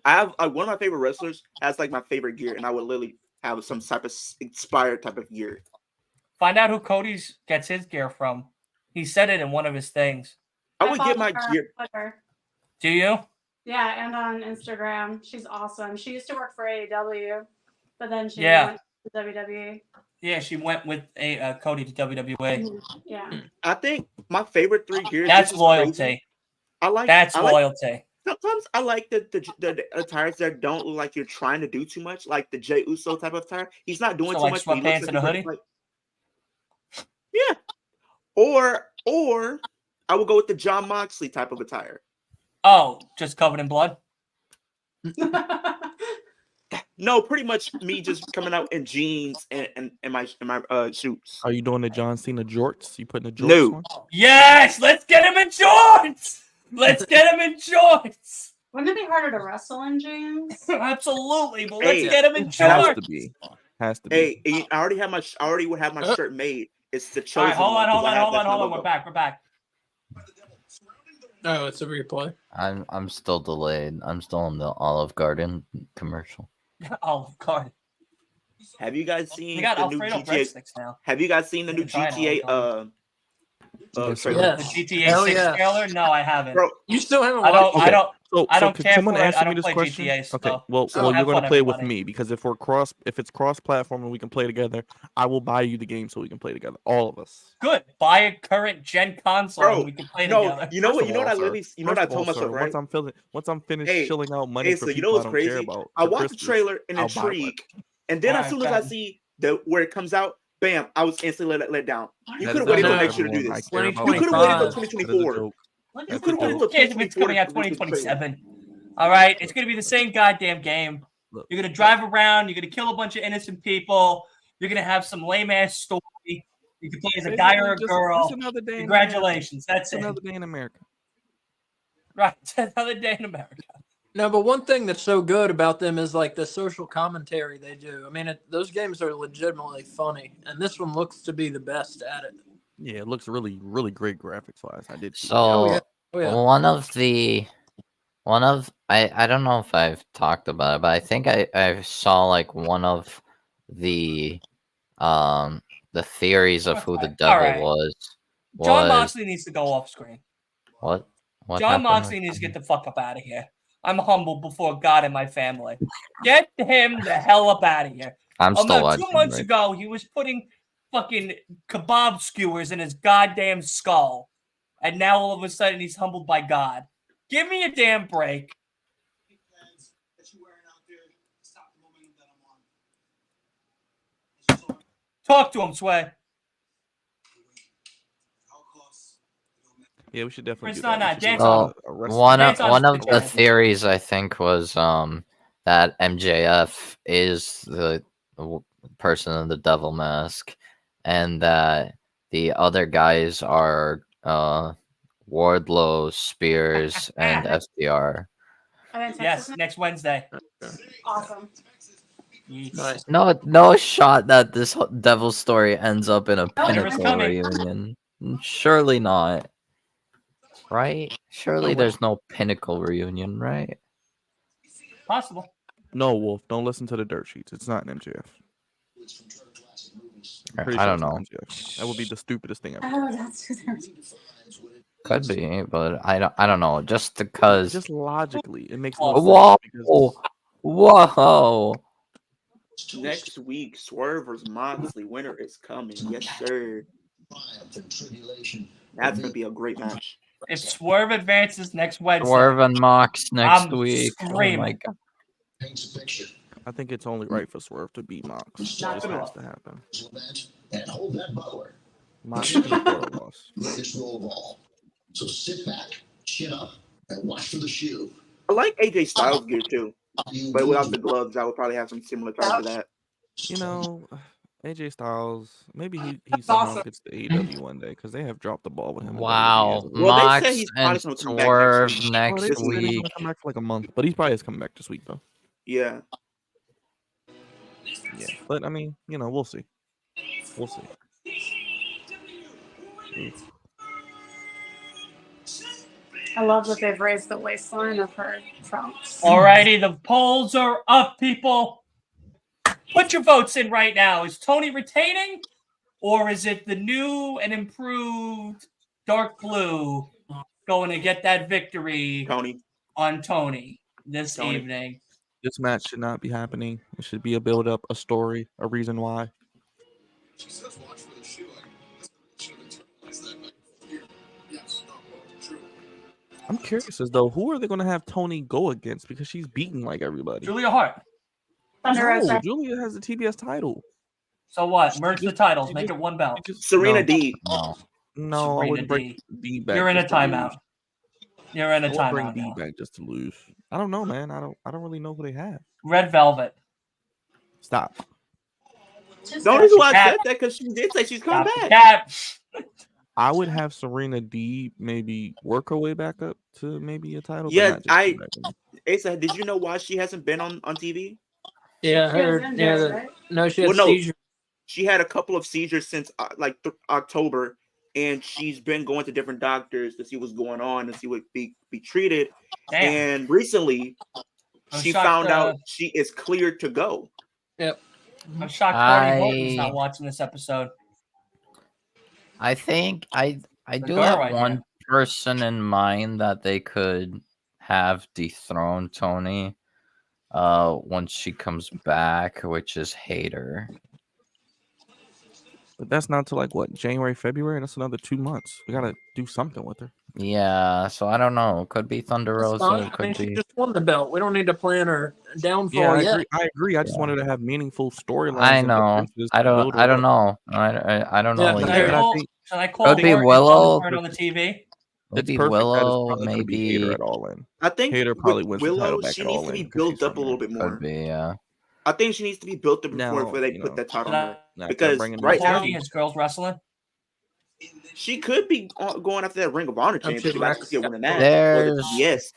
I have one of my favorite wrestlers has like my favorite gear, and I would literally have some type of inspired type of gear. Find out who Cody's gets his gear from. He said it in one of his things. I would get my follow her gear. on Twitter. Do you? Yeah, and on Instagram. She's awesome. She used to work for AEW, but then she Yeah. went to WWE. Yeah, she went with Cody to WWE. Yeah. I think my favorite 3 gears. That's this is crazy. loyalty. I like. That's I like, loyalty. sometimes I like the attires that don't look like you're trying to do too much, like the Jey Uso type of attire. He's not doing So, too like much. But he looks sweatpants and a like hoodie? yeah. Or I would go with the John Moxley type of attire. Oh, just covered in blood? No, pretty much me just coming out in jeans and my suits. Are you doing the John Cena jorts? You putting the jorts No. on? Yes, let's get him in shorts. Let's get him in shorts. Wouldn't it be harder to wrestle in jeans? Absolutely, but Hey, let's get him in Has shorts. to be. Has to be. Hey, I already would have my shirt made. It's the All chosen. right, hold one, 'cause I have that on. logo. We're back. Oh, it's a replay. I'm still delayed. I'm still in the Olive Garden commercial. Oh God, Have you guys we seen got the new Alfredo GTA? breadsticks now. Have you guys seen the new You can try it, GTA? Olive Yes, sir. trailer? The Yes. GTA Hell 6 yeah. trailer? No, I haven't. Bro, You still haven't I watched don't. it? I don't can care someone for it. answer I me don't this play question? GTA, so Okay, well, so you're have going to fun, play with everybody. me because if it's cross platform and we can play together, I will buy you the game so we can play together, all of us. Good. Buy a current gen console Bro, and we can play no, together. you know First what? of You know what all, I sir, literally, you know what I first of all, told myself, sir, right? once I'm finished Hey, chilling out money Hey, for so you know people I what's don't crazy? care about, I for watched the Christmas, trailer and I'll buy one. intrigue, and then as Alright, soon as I Ben. see where it comes out, bam! I was instantly let down. You That could is have waited not till No. next year to do everyone I this. care about. You could have waited till 2025. That is a 2024. joke. What You is could have waited Who till cares if it's 2024 coming out to release the trailer. 2027? All right, it's gonna be the same goddamn game. Look, You're gonna drive around. You're gonna kill a bunch of innocent people. You're gonna have some lame ass story. You can play as a guy or a basically, girl. just another day in Congratulations, America. that's Just it. another day in America. Right, it's another day in America. No, but one thing that's so good about them is like the social commentary they do. I mean, those games are legitimately funny, and this one looks to be the best at it. Yeah, it looks really, really great graphics wise. I did. See So that. Oh yeah. Oh yeah. I don't know if I've talked about it, but I think I saw like one of the theories of who the All devil right. was. John Moxley needs to go off screen. What John happened Moxley with needs to him? get the fuck up out of here. I'm humble before God and my family. Get him the hell up out of here. I'm still About 2 watching. months Right? ago, he was putting fucking kebab skewers in his goddamn skull. And now all of a sudden he's humbled by God. Give me a damn break. Talk to him, Sway. Yeah, we should definitely It's do that. not We should dance do on- a wrestling- One Dance on of the the Giants. theories I think was that MJF is the person in the devil mask, and that the other guys are Wardlow, Spears, and FDR. And then Yes, Texas next Wednesday. awesome. Yeet. Nice. No shot that this devil story ends up in a Pinnacle coming. reunion. Surely not. Right? Surely there's no Pinnacle reunion, right? Possible. No, Wolf, don't listen to the dirt sheets. It's not an MJF. I'm pretty I sure don't it's not know. MJF. That would be the stupidest thing ever. Oh, that's who they're. Could be, but I don't know. Just because. Just logically, it makes no Whoa! sense. Because Whoa! Next week, Swerve vs. Moxley. Winner is coming. Yes, sir. That's gonna be a great match. If Swerve advances next Wednesday, Swerve and Mox next I'm week. Oh my screaming. god. I think it's only right for Swerve to beat Mox. It just Not has good to happen. And hold that Butler. Mox can afford a loss. Greatest role of all. So sit back, chin up, and watch for the shoe. I like AJ Styles gear too, but without the gloves, I would probably have some similar type of that. You know, AJ Styles, maybe he somehow awesome. gets the AEW one day because they have dropped the ball with him. in Wow. WWE as Well, they Mox said he's probably and gonna come back Swerve next week. well. next They said he's week. gonna come back for like a month, but he probably is coming back this week though. Yeah. Yeah, but I mean, you know, we'll see. We'll see. Oof. I love that they've raised the waistline of her trunks. Alrighty, the polls are up, people. Put your votes in right now. Is Tony retaining, or is it the new and improved dark blue going to get that victory Tony. on Tony this Tony. evening? This match should not be happening. It should be a build up, a story, a reason why. She says watch for the shoe. I should have internalized that back here. Yes, true. I'm curious as though who are they going to have Tony go against because she's beaten like everybody. Julia Hart. Thunder No, Rosa. Julia has the TBS title. So what? Merge the titles. Make it one belt. Serena No. D. No. No, I Serena wouldn't bring D. D back. You're in a just to lose. timeout. You're in a I won't bring timeout D now. back just to lose. I don't know, man. I don't really know who they have. Red Velvet. Stop. The only reason why I said that because she did say she's coming Stop the back. cat. I would have Serena D maybe work her way back up to maybe a title. Yeah, but not just come back in. Asa, did you know why she hasn't been on TV? Yeah, I She was heard. injured, Yeah, right? no, she had Well, no. seizure. She had a couple of seizures since October, and she's been going to different doctors to see what's going on and see what be treated. Damn. And recently, I'm she shocked, found out she is cleared to go. Yep. I'm shocked Cody Horton's not watching this episode. I think I The do girl have right one here. person in mind that they could have dethrone Tony once she comes back, which is Hater. But that's not till like what, January, February? That's another 2 months. We gotta do something with her. Yeah, so I don't know. Could be Thunder That's Rosa. fine. I mean, Could she be. just won the belt. We don't need to plan her downfall Yeah, I yet. agree. I agree. I just wanted to have meaningful storylines. I and know. differences I to don't. build her I don't up. know. I don't know. Yeah, Should But I I call, think should I call Could be Horton Willow. and turn on the TV? it's Maybe perfect that it's Willow. probably gonna be Hater Maybe at All In. I think Hater probably wins the Willow, title back she at needs All to be In because built she's up a from little there. bit more. could be. Yeah. I think she needs to be built up Now, before they you put know, that title Should on her. Now, Because bringing right back now, Horton is girls wrestling. she could be going after that Ring of Honor I'm championship. I could see her winning that. There's- Yes.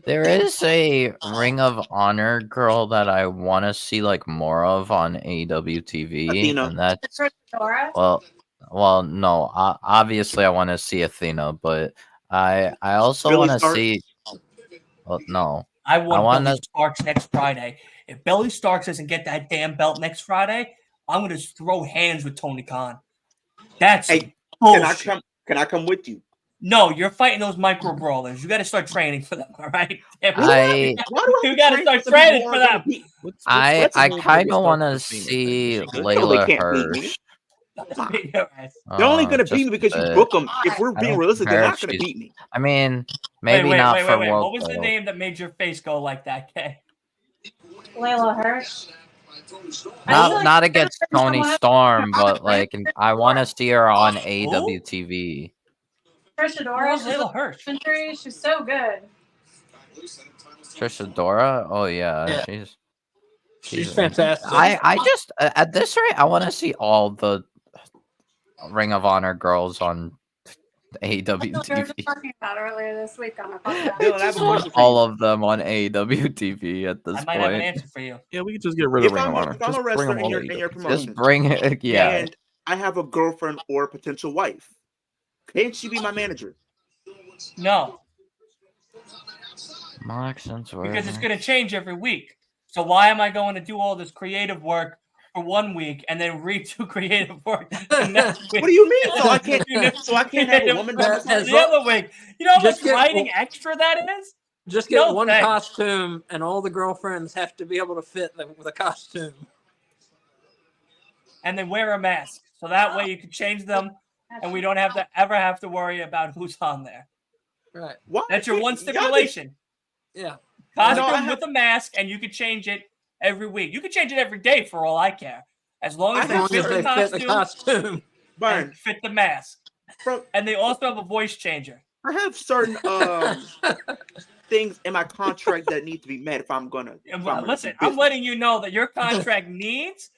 There is a Ring of Honor girl that I want to see like more of on AEW TV, Athena. and that's Dora? well, no. Obviously, I want to see Athena, but I also Billy want to Stark? see. Well, no. I want wanna- Billy Starks next Friday. If Billy Starks doesn't get that damn belt next Friday, I'm gonna throw hands with Tony Khan. That's Hey, bullshit. Can I come with you? No, you're fighting those micro brawlers. You got to start training for them. All right. Why do I You got to train start for training people for who aren't gonna them. beat- I what's kind of Billy want to Stark's Athena see thing? She good? No, they Layla can't beat me. Hirsch. They're only gonna beat me because you book them. If we're I being don't realistic, they're care not if gonna she's- beat me. I mean, maybe not for wait. world What was the title. name that made your face go like that, Kay? Layla Hirsch. Not against Tony Storm, but like I want to see her on AEW TV. Trisha Dora. Who's Layla Hirsch? She's so good. Trisha Dora? Oh yeah, Yeah. she's She's fantastic. I just at this rate I want to see all the Ring of Honor girls on AEW We were just TV. talking about earlier this week on a Dylan, I podcast. have a question for All you. of them on AEW TV at this I might have an point. answer for you. Yeah, we could just get rid of If Ring I'm of Honor. if I'm a Just bring wrestler them in all your to in your AEW. promotion, Just bring it, yeah. and I have a girlfriend or a potential wife, can't she be my manager? No, Because because it's going to change every week. So why am I going to do all this creative work for 1 week and then redo creative work the next week? What do you mean? So I can't have a woman by my As side? the other week? You know how much Just get- writing extra that is? Just get No, one thanks. costume, and all the girlfriends have to be able to fit with a costume. And then wear a mask. So that way you can change them and we don't have to worry about who's on there. Right. Why That's your can't- one y'all stipulation. Yeah. Costume No, I have- with a mask, and you can change it every week. You can change it every day for all I care. As long as As they long fit as the they fit the costume costume. Byron, and fit the mask. bro, And they also have a voice changer. I have certain things in my contract that need to be met if I'm gonna. Listen, I'm letting you know that your contract needs.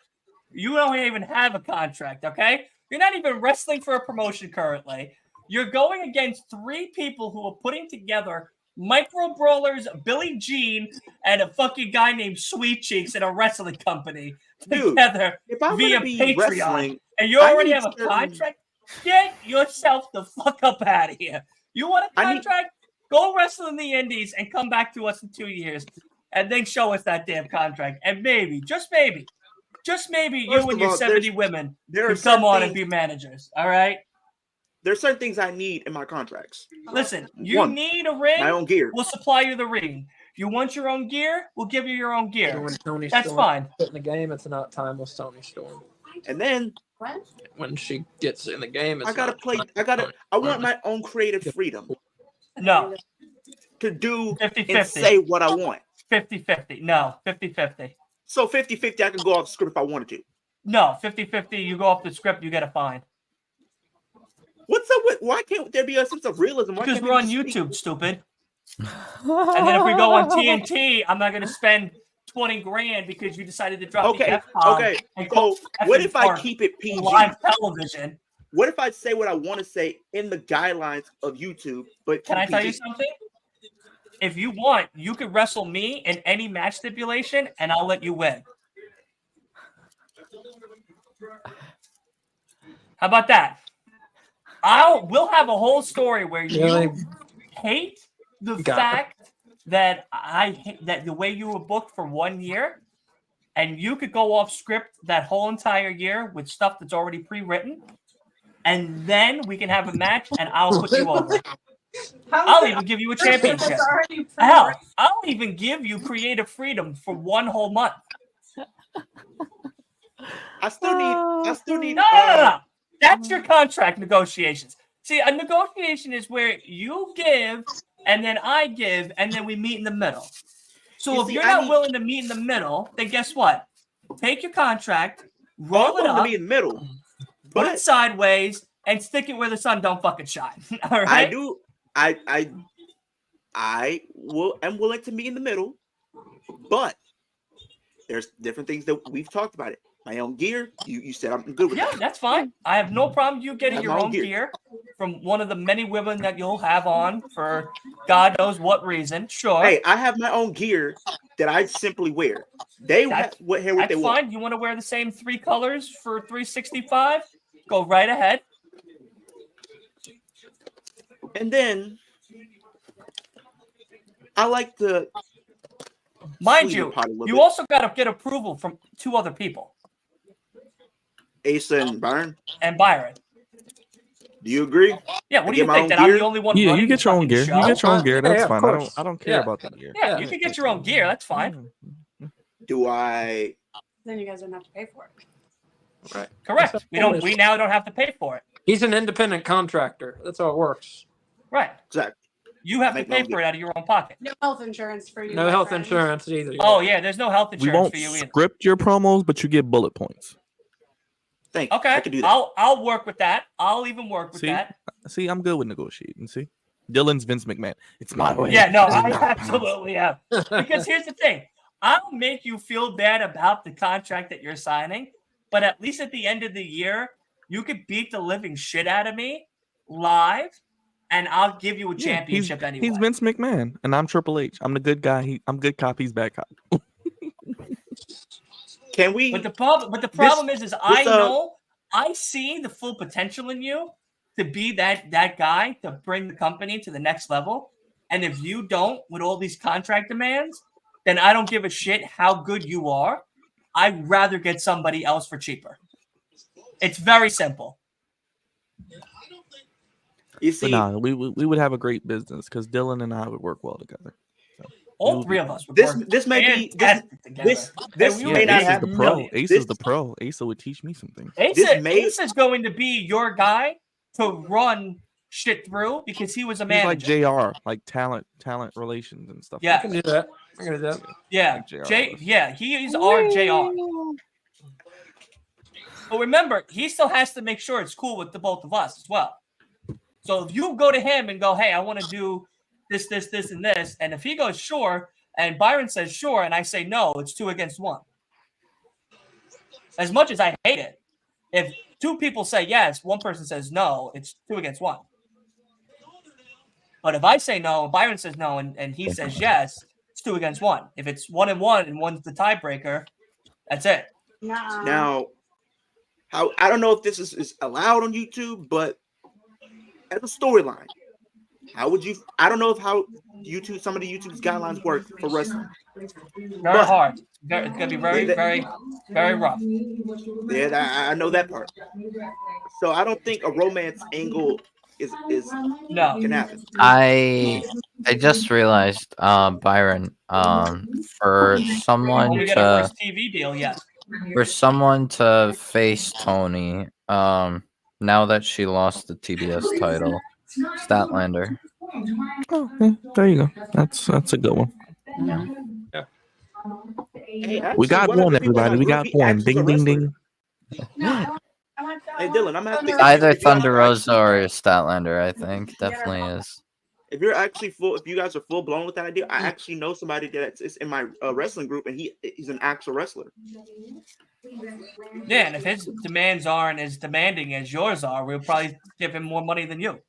You don't even have a contract, okay? You're not even wrestling for a promotion currently. You're going against 3 people who are putting together micro brawlers, Billie Jean, and a fucking guy named Sweet Cheeks in a wrestling company Dude, together if I'm via gonna be Patreon. wrestling, And you I already need have a certain- contract? Get yourself the fuck up out of here. You want a I need- contract? Go wrestle in the indies and come back to us in 2 years and then show us that damn contract. And maybe, just maybe, First you of and your all, 70 women there are can come certain on and things- be managers. All right? There's certain things I need in my contracts. Listen, you One, need a ring, My own gear. we'll supply you the ring. You want your own gear, we'll give you your own gear. When Tony That's Storm fine. gets in the game, it's not timeless Tony Storm. And then What? When she gets in the game, it's I gotta not play. timeless I want my own creative freedom No, to do 50-50. and say what I want. 50-50. No, 50-50. So 50-50, I can go off script if I wanted to. No, 50-50. You go off the script, you get a fine. What's up with? Why can't there be a sense of realism? Why Because can't we're on people speak? YouTube, stupid. And then if we go on TNT, I'm not going to spend 20 grand because you decided to drop the Okay, F-bomb. okay. And So call what if I effing keep it PG? live television? What if I say what I want to say in the guidelines of YouTube? But Can I keep tell you PG? something? If you want, you could wrestle me in any match stipulation, and I'll let you win. How about that? We'll have a whole story where you hate the fact that that the way you were booked for 1 year, and you could go off script that whole entire year with stuff that's already pre-written, and then we can have a match, and I'll put you over. I'll even give you a championship. Hell, I'll even give you creative freedom for 1 whole month. I still need. No. That's your contract negotiations. See, a negotiation is where you give, and then I give, and then we meet in the middle. So if you're not willing to meet in the middle, then guess what? Take your contract, roll it up, to meet in the middle, put it sideways, and stick it where the sun don't fucking shine. All right? I do. I am willing to meet in the middle, but there's different things that we've talked about it. My own gear. You said I'm good with that. Yeah, that's fine. I have no problem you getting your own gear from one of the many women that you'll have on for God knows what reason. Sure. Hey, I have my own gear that I simply wear. They wear what they want. That's fine. You want to wear the same 3 colors for 365? Go right ahead. And then I like to, mind you, you also got to get approval from 2 other people. Asa and Byron. Do you agree? Yeah. What do you think? That I'm the only one? Yeah, you get your own gear. Show? You get your own gear. That's fine. Course. I don't care about that gear. Yeah, you can get your own gear. That's fine. Do I? Then you guys don't have to pay for it. Right. Correct. We now don't have to pay for it. He's an independent contractor. That's how it works. Right. Exactly. You have to pay for it out of your own pocket. No health insurance for you. No health insurance either. Oh yeah, there's no health We insurance won't for you either. script your promos, but you get bullet points. Thank you. Okay, I can do that. I'll work with that. I'll even work with that. See, I'm good with negotiating. See, Dylan's Vince McMahon. It's my way. Yeah, no, I absolutely am. Because here's the thing: I'll make you feel bad about the contract that you're signing, but at least at the end of the year, you could beat the living shit out of me live, and I'll give you a championship anyway. He's Vince McMahon, and I'm Triple H. I'm the good guy. I'm good cop. He's bad cop. Can we? But the problem is I know I see the full potential in you to be that guy to bring the company to the next level. And if you don't, with all these contract demands, then I don't give a shit how good you are. I'd rather get somebody else for cheaper. It's very simple. You see, but we would have a great business because Dylan and I would work well together. All 3 of us. Would this may be this may not have the pro. Ace is the pro. Asa would teach me something. Ace is going to be your guy to run shit through because he was a manager. He's like JR, like talent relations and stuff. Yeah, I can do that. I can do that. Yeah, like he is our JR. But remember, he still has to make sure it's cool with the both of us as well. So if you go to him and go, hey, I want to do this, and this, and if he goes sure, and Byron says sure, and I say no, it's 2 against 1. As much as I hate it, if 2 people say yes, 1 person says no, it's 2 against 1. But if I say no, Byron says no, and he says yes, it's 2 against 1. If it's 1 and 1 and one's the tiebreaker, that's it. Now, I don't know if this is allowed on YouTube, but as a storyline, how would you? I don't know how some of the YouTube's guidelines work for wrestling. Very hard. It's gonna be very, very, very rough. Yeah, I know that part. So I don't think a romance angle is can happen. I just realized, Byron, for someone we get to a first TV deal, yes. For someone to face Tony, now that she lost the TBS title, Statlander. Oh, there you go. That's a good one. Yeah. Hey, We got one, everybody. We got one. Ding, ding, ding. No, I want that. Hey Dylan, I'm gonna have to Either if you guys Thunder are Rosa or Statlander, I think. Definitely is. if you're actually full, if you guys are full blown with that idea, I actually know somebody that is in my wrestling group, and he's an actual wrestler. Yeah, and if his demands aren't as demanding as yours are, we'll probably give him more money than you.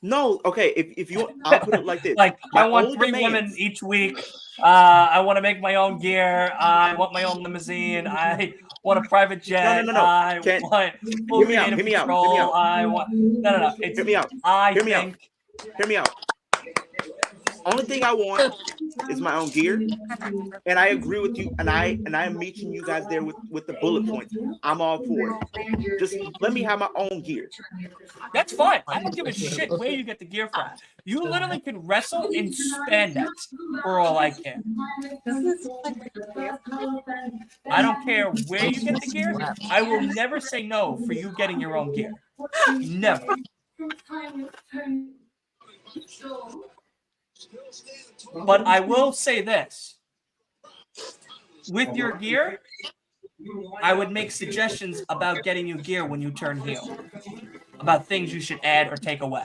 No, okay. If you, I'll put it like this: Like my I want own 3 women demands. each week. I want to make my own gear. I want my own limousine. I want a private jet. No. I Can't want full hear me out. creative Hear me out. Hear me control. out. I want no. It's Hear me out. I Hear me out. think Hear me out. Only thing I want is my own gear, and I agree with you. And I'm meeting you guys there with the bullet points. I'm all for it. Just let me have my own gear. that's fine. I don't give a shit where you get the gear from. You literally can wrestle in spandex for all I care. I don't care where you get the gear. I will never say no for you getting your own gear. Never. But I will say this. With your gear, I would make suggestions about getting you gear when you turn heel. About things you should add or take away.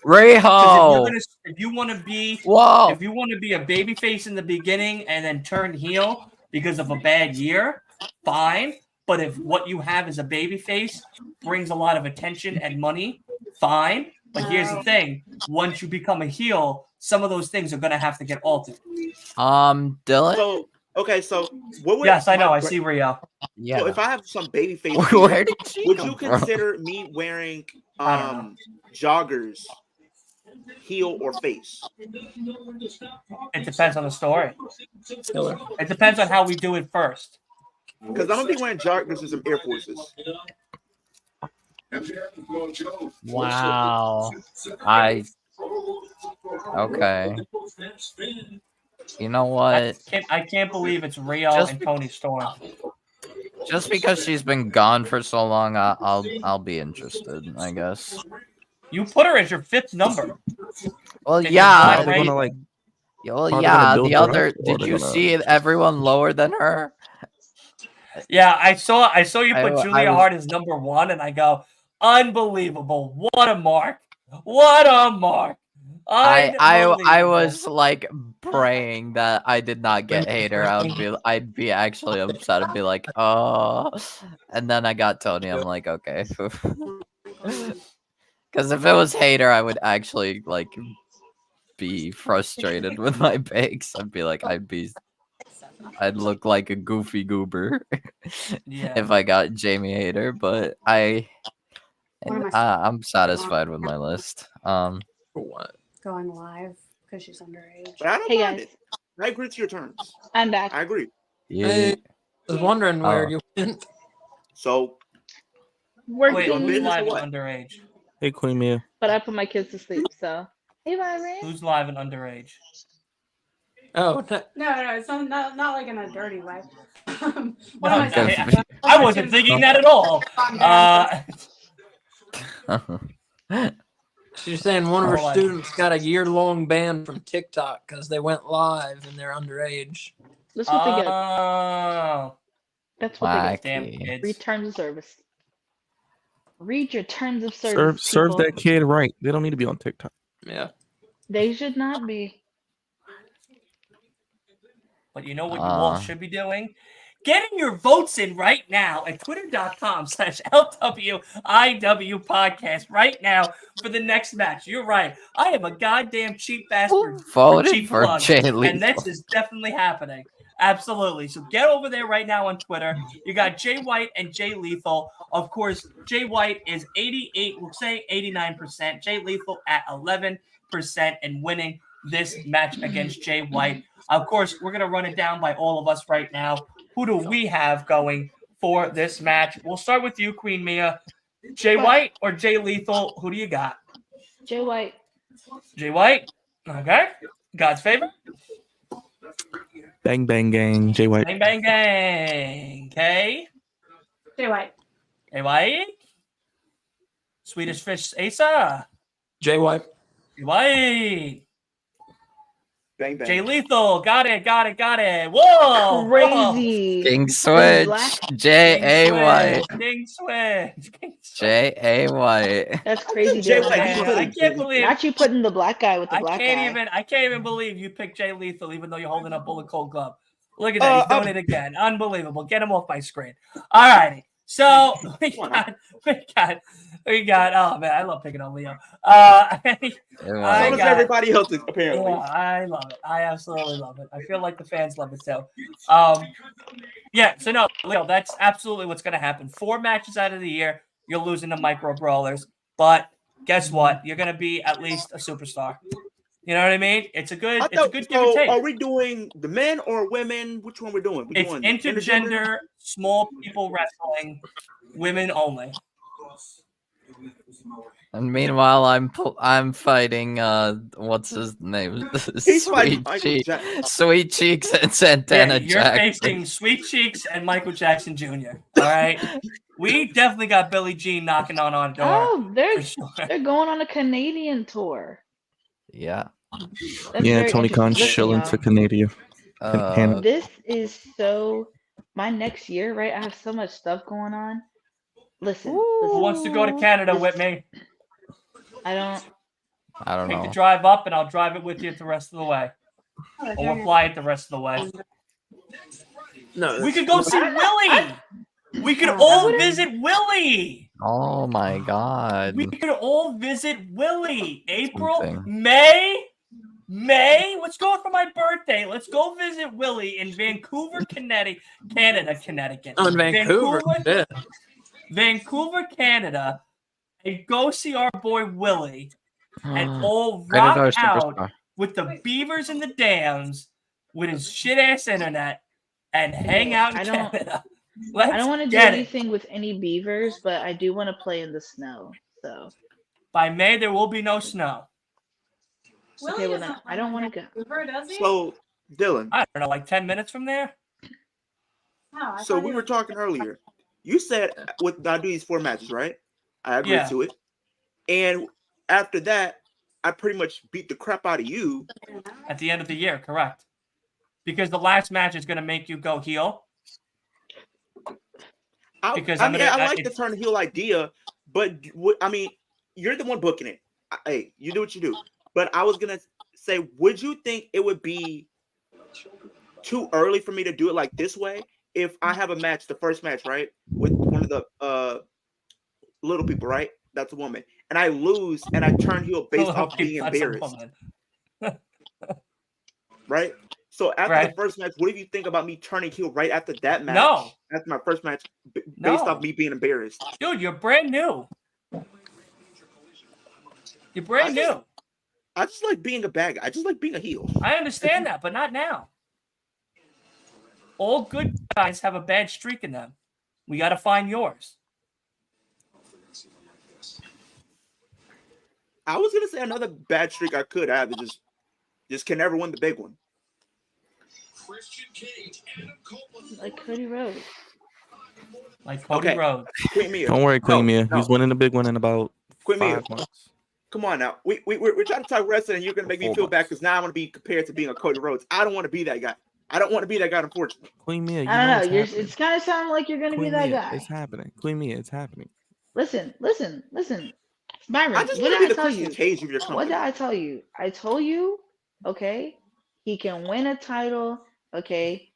Riho! If you want to be Whoa! if you want to be a babyface in the beginning and then turn heel because of a bad year, fine. But if what you have is a babyface brings a lot of attention and money, fine. But here's the thing: once you become a heel, some of those things are gonna have to get altered. Dylan? So okay, so what would Yes, I know. I see Rio. Yeah. So if I have some baby face, Where did she would come you from? consider me wearing I don't know. joggers, heel or face? It depends on the story. It depends on how we do it first. Because I'm gonna be wearing joggers and some Air Forces. Wow. Okay. You know what? I can't believe it's Rio and Tony Storm. Just because she's been gone for so long, I'll be interested, I guess. You put her as your 5th number. Well, And yeah. Are they gonna like? Well, are they yeah. gonna build The her other. up, or Did they you gonna- see everyone lower than her? Yeah, I saw you put I Julia was- Hart as number 1, and I go, unbelievable! What a mark! What a mark! I was like praying that I did not get hater. I'd be actually upset. I'd be like, oh, and then I got Tony. I'm like, okay, because if it was hater, I would actually like be frustrated with my picks. I'd be like, I'd look like a goofy goober if I got Jamie hater. But I'm satisfied with my list. What? Going live because she's underage. But I don't Hey mind guys, it. I agree to your terms. I'm back. I agree. Yeah. Hey, I was wondering where Oh. you went. So We're Wait, on who's business or live and what? underage? Hey, Queen Mia. but I put my kids to sleep, so. Hey, Byron. Who's live and underage? Oh, No, it's not like in a dirty way. One No, of my Okay. sons- I wasn't thinking that at all. she's saying one of her Hold on. students got a year-long ban from TikTok because they went live and they're underage. That's what they get. Oh, That's what they get. damn Wacky. Read kids. terms of service. Read your terms of service. Serves people. that kid right. They don't need to be on TikTok. Yeah. They should not be. But you know what you all should be doing? Getting your votes in right now at twitter.com/LWIW podcast right now for the next match. You're right. I am a goddamn cheap bastard Voted cheap for plugs, Jay and Lethal. this is definitely happening. Absolutely. So get over there right now on Twitter. You got Jay White and Jay Lethal. Of course, Jay White is 88, we'll say 89%. Jay Lethal at 11% and winning this match against Jay White. Of course, we're going to run it down by all of us right now. Who do we have going for this match? We'll start with you, Queen Mia. Jay White or Jay Lethal? Who do you got? Jay White. Jay White. Okay. God's favorite. Bang bang gang. Jay White. Bang, bang, gang. Okay. Jay White. Jay White. Swedish Fish Asa. Jay White. Jay White. Bang bang. Jay Lethal, got it. Whoa, Crazy. King The Switch. black- J.A. White. King Switch. J.A. White. That's crazy, Jay Dylan. White, Not you you put I him- putting- can't believe. Not you putting the black guy with the black guy. I can't even believe you picked Jay Lethal, even though you're holding up Bullet Cold Glove. Look at that, he's doing it again. Unbelievable. Get him off my screen. All righty. So we got. Oh man, I love picking on Leo. So I does got- everybody else, apparently. Yeah, I love it. I absolutely love it. I feel like the fans love it too. Yeah. So no, Leo, that's absolutely what's going to happen. 4 matches out of the year, you're losing to micro brawlers, but guess what? You're going to be at least a superstar. You know what I mean? It's a good give and take. Are we doing the men or women? Which one we're doing? It's intergender, small people wrestling, women only. And meanwhile, I'm fighting. What's his name? He's fighting Michael Jackson. Sweet Cheeks and Santana You're Jackson. facing Sweet Cheeks and Michael Jackson Jr. All right, we definitely got Billie Jean knocking on our door. Oh, they're for sure. they're going on a Canadian tour. Yeah. That's Yeah, very Tony Khan's interesting. chilling Listen, to Canada. Canada. This is so. My next year, right? I have so much stuff going on. Listen, Who wants to go to Canada with me? I don't. I don't Take the know. drive up, and I'll drive it with you the rest of the way, or we'll fly it the rest of the way. No, We could go see Willie. We could I all wouldn't- visit Willie. Oh my God. We could all visit Willie. April, Something. May. Let's go for my birthday. Let's go visit Willie in Vancouver, Connecticut. Oh, in Vancouver. Yeah. Vancouver, Canada, and go see our boy Willie, and all Rated R rock out Superstar. with the beavers in the dams, with his shit ass internet, and hang out in I don't- Canada. I don't want to do get it. anything with any beavers, but I do want to play in the snow. So By May, there will be no snow. okay, well then I don't want to go. Vancouver, does he? So, Dylan, I don't know, like 10 minutes from there. No, I so thought we he were was- talking earlier. You said I do these 4 matches, right? I agree Yeah. to it. And after that, I pretty much beat the crap out of you. At the end of the year, correct? Because the last match is going to make you go heel. Because I I'm mean, gonna- I like the it's- turn heel idea, but I mean, you're the one booking it. Hey, you do what you do. But I was gonna say, would you think it would be too early for me to do it like this way? If I have a match, the first match, right, with one of the little people, right? That's a woman, and I lose, and I turn heel based off being That's a embarrassed, woman. right? So after Right. the first match, what do you think about me turning heel right after that match? No. After my first match, based No. off me being embarrassed. Dude, you're brand new. You're brand new. I just like being a bad guy. I just like being a heel. I understand that, but not now. All good guys have a bad streak in them. We got to find yours. I was gonna say another bad streak I could have is just can never win the big one. Christian Cage, Adam Copeland. Like Cody Rhodes. Like Cody Okay. Rhodes. Queen Mia. Don't worry, Queen Mia. no. He's winning the big one in about Queen Mia. 5 months. Come on now. We're trying to talk wrestling, and you're gonna make me 4 feel bad months. because now I want to be compared to being a Cody Rhodes. I don't want to be that guy. I don't want to be that guy, unfortunately. Queen Mia, you I don't know. it's You're, happening. it's kind of sounding like you're gonna Queen be that Mia, guy. it's happening. Queen Mia, it's happening. Listen. Byron, I just what want to did be I the tell Christian you? Cage of your What company. did I tell you? I told you, okay, he can win a title, okay.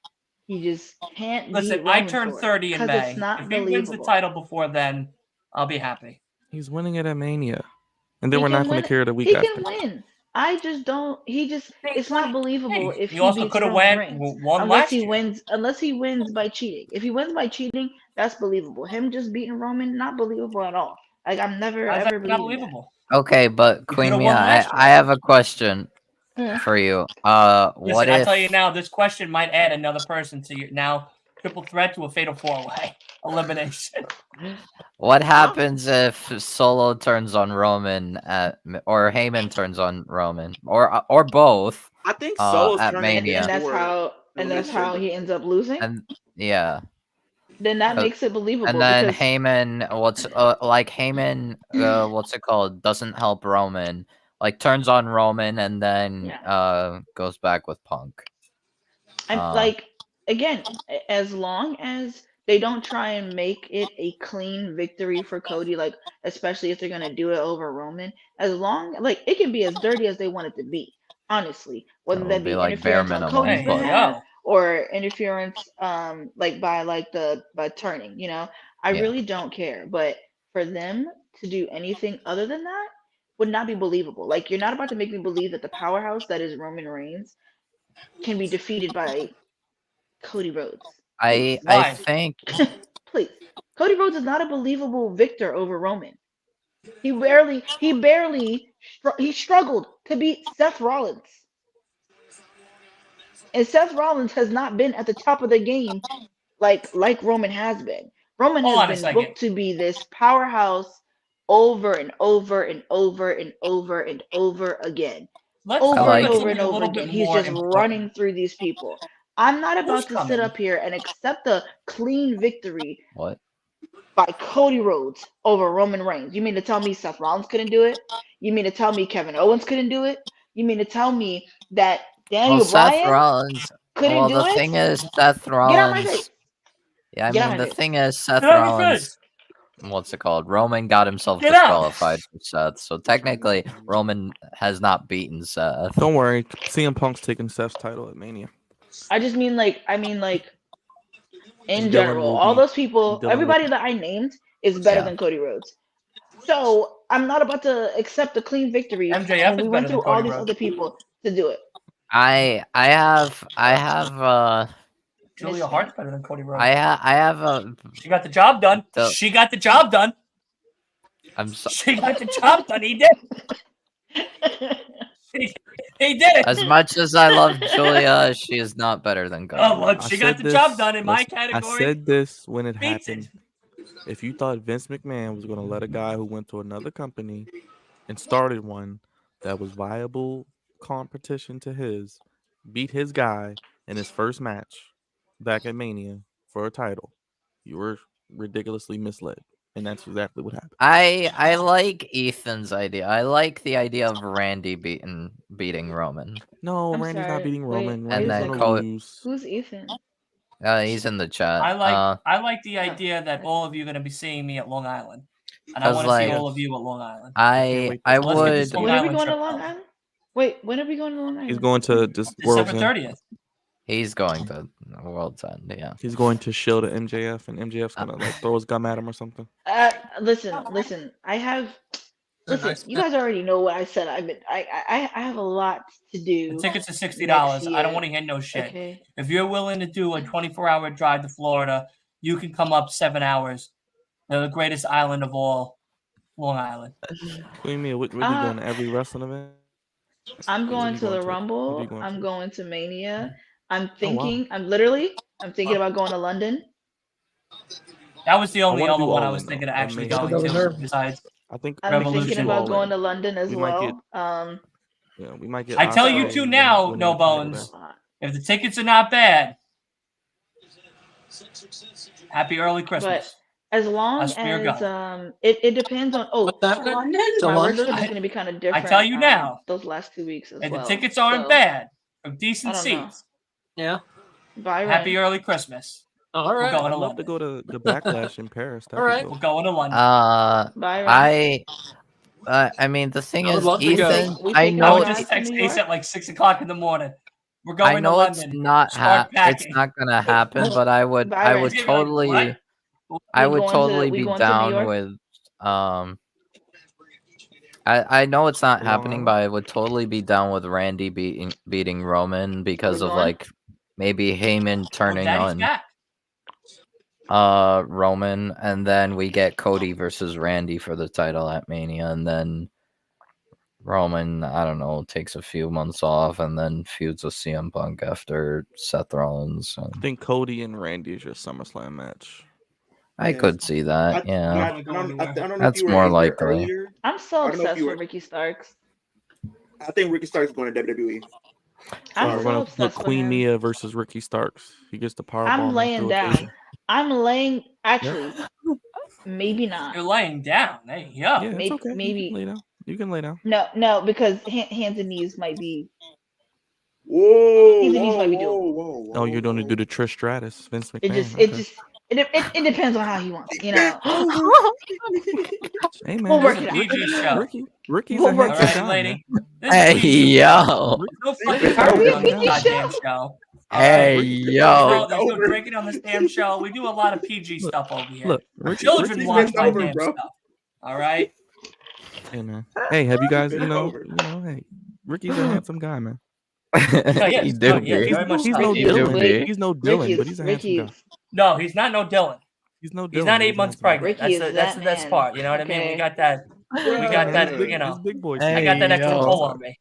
He just can't. Listen, beat I Roman turned for it, 30 in 'cause May. It's not If he wins the believable. title before then, I'll be happy. He's winning it at Mania. And then He we're not can going win to it. care the week He after. can win. I just don't. It's not believable if He he also beats could have Roman won Reigns. one Unless last he year. wins. Unless he wins by cheating. If he wins by cheating, that's believable. Him just beating Roman, not believable at all. Like I'm never How's ever that not believing that. believable? Okay, but Queen could've Mia, won last I have a question Yeah. for you. Listen, What I if tell you now, this question might add another person to your now triple threat to a fatal 4-way elimination. what happens if Solo turns on Roman or Heyman turns on Roman or both? I think Solo's at turning Mania. And that's toward how. And that's how he ends up losing. And yeah, Then that Uh, makes it believable. and then because Heyman, what's it called? Doesn't help Roman. like turns on Roman and then goes back with Punk. I'm like, again, as long as they don't try and make it a clean victory for Cody, like especially if they're gonna do it over Roman, as long like it can be as dirty as they want it to be, honestly. Whether It'll that be be like bare interference on minimum, Cody's There you behalf go. or interference like by turning, I Yeah. really don't care. But for them to do anything other than that would not be believable. Like you're not about to make me believe that the powerhouse that is Roman Reigns can be defeated by Cody Rhodes. I Why? think Please. Cody Rhodes is not a believable victor over Roman. He struggled to beat Seth Rollins. And Seth Rollins has not been at the top of the game like Roman has been. Roman Hold has on a been second. booked to be this powerhouse over and over and over and over and over again. Let's Over start and with over something and a over little again. bit He's more just important. running through these people. I'm not Who's about to sit coming? up here and accept the clean victory what? by Cody Rhodes over Roman Reigns. You mean to tell me Seth Rollins couldn't do it? You mean to tell me Kevin Owens couldn't do it? You mean to tell me that Well, Daniel Seth Bryan Rollins. couldn't Well, do the it? thing is, Seth Get out my Rollins. face. Yeah, I Get out mean, my the face. thing is, Seth Get out my Rollins. face. What's it called? Roman got himself Get out. disqualified for Seth, so technically Roman has not beaten Seth. Don't worry, CM Punk's taking Seth's title at Mania. I just mean like in And Dylan general, will all be- those people, Dylan will- everybody that I named is better Yeah. than Cody Rhodes. So I'm not about to accept a clean victory MJF when is we went better than through all Cody these Rhodes. other people to do it. I have Julia Hart's better than Cody Rhodes. I have a. She got the job done. The- She got the job done. I'm so, She got the job done. He did. He did it. as much as I love Julia, she is not better than Cody. Oh, look, I she got said the job this- done in my listen, category. I said this when it Beats happened. it. If you thought Vince McMahon was going to let a guy who went to another company and started one that was viable competition to his beat his guy in his first match back at Mania for a title, you were ridiculously misled, and that's exactly what happened. I like Ethan's idea. I like the idea of Randy beating Roman. No, I'm Randy's sorry. not beating Wait, Roman. wait Randy's a then gonna Cody- lose. Who's Ethan? He's in the chat. I like the idea that all of you are going to be seeing me at Long Island, and I 'Cause, want to see like, all of you at Long Island. I wait I to- Let's get this would. Long When are we Island going to trip Long going. Island? Wait, when are we going to Long Island? He's going to this World's December End. 30th. He's going to World's End. Yeah. He's going to shield to MJF, and MJF's gonna like throw his gum at him or something. Listen. You guys already know what I said. I have a lot to do. The tickets are $60. next I don't year. want to hear no shit. Okay. If you're willing to do a 24-hour drive to Florida, you can come up 7 hours. They're the greatest island of all, Long Island. Queen Mia, what are you going to every wrestling event? I'm What are going you to the What are Rumble. you going I'm to? going to Mania. I'm Oh, wow. thinking. I'm thinking about going to London. That was the only wanna other do one I all was in, thinking though. of actually Amazing. going That was her. to. Besides, I think I'm Revolution thinking will about all going in. to London as We might well. get- Yeah, we might get. I tell you Ospreay two and now, winning No the title Bones. back. if the tickets are not bad, happy early Christmas. As long Us, we are as it depends on. Oh, What's happening? London? To my work London? schedule's going to be kind of different. tell you now. those last 2 weeks as And well. the tickets aren't So, bad. From decent I don't know. seats. Yeah. Byron. Happy early Christmas. All We're right. going I'd to love to London. go to the Backlash in Paris. That'd All be right. dope. We're going to London. Byron. I mean, the thing I would is, love to go. Ethan. We I taking I a would know. ride just to text New Ace York? at like 6 o'clock in the morning. We're going I know to it's London. not. Start It's packing. not gonna happen. But I would. I Byron. would He's gonna be like, totally. "What?" I We would going to- totally we be going to New down York? with. I know it's not Long happening, Island? but I would totally be down with Randy beating Roman because We're of going? like maybe Heyman Well, turning Daddy's on back. Roman, and then we get Cody versus Randy for the title at Mania, and then Roman, I don't know, takes a few months off and then feuds with CM Punk after Seth Rollins. I think Cody and Randy is your SummerSlam match. I Yeah. could see that. Yeah. I don't know That's if you were more in here likely. earlier. I'm so I don't know if obsessed you with were- Ricky Starks. I think Ricky Starks is going to WWE. I'm We're so gonna obsessed put with Queen him. Mia versus Ricky Starks. He gets the power I'm bomb laying through a down. table. I'm laying. Actually, maybe not. You're laying down. Hey, yo. Yeah, it's Maybe- okay. You maybe- can lay down. You can lay down. No, because hands and knees might be. Whoa, Hands and knees whoa, might be whoa, doable. whoa, whoa. Oh, you're going to do the Trish Stratus, Vince McMahon. It depends on how he wants it, you know. Hey man, We'll work It's it a out. PG show. Ricky's We'll a work handsome it All right, guy, man. lady. This is a Hey PG show. yo. No fucking It's drinking over. on this goddamn show. All Hey right? yo. There's no drinking on this damn show. We do a lot of PG stuff over here. Look, Ricky, Children Ricky's watch been my over, damn bro. stuff. All right. hey man. Hey, have you guys? Been You know, over. hey, Ricky's a handsome guy, man. Yeah, He yes. do No, yeah, be. very much He's so. no Ricky do Dylan. be. He's no Dylan, but he's a handsome guy. No, he's not no Dylan. He's no Dylan. He's not but 8 months a handsome guy. pregnant. Ricky That's is the that best man. part. You know what I mean? We Okay. got that. We got that. It's big- You know, it's big boy. I stuff. got that extra yo. pull on me.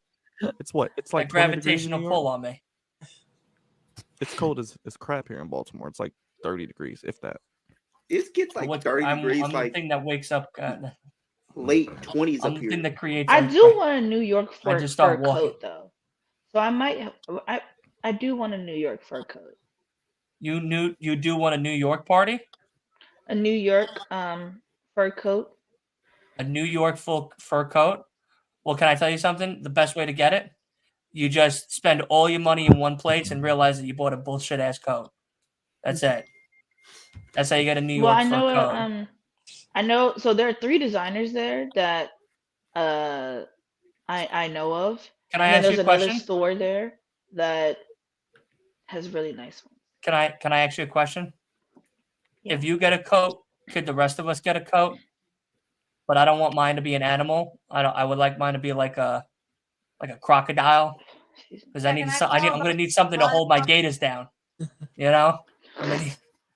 It's what? It's Like like 20 degrees in gravitational New York. pull on me. It's cold as crap here in Baltimore. It's like 30 degrees, if that. It gets like What- 30 degrees, I'm the like thing that wakes up. late 20s I'm up the thing here. that creates. I like, do want a New York I fur just start walking. coat though, so I might. I do want a New York fur coat. You do want a New York party? A New York fur coat. A New York full fur coat? Well, can I tell you something? The best way to get it, you just spend all your money in one place and realize that you bought a bullshit ass coat. That's it. That's how you get a New York Well, I fur know. coat. I know. So there are 3 designers there that I know of. Can I And then ask there's you a another question? store there that has really nice ones. Can I ask you a question? Yeah. If you get a coat, could the rest of us get a coat? But I don't want mine to be an animal. I would like mine to be like a crocodile because I'm gonna need something to hold my gators down. You know, I'm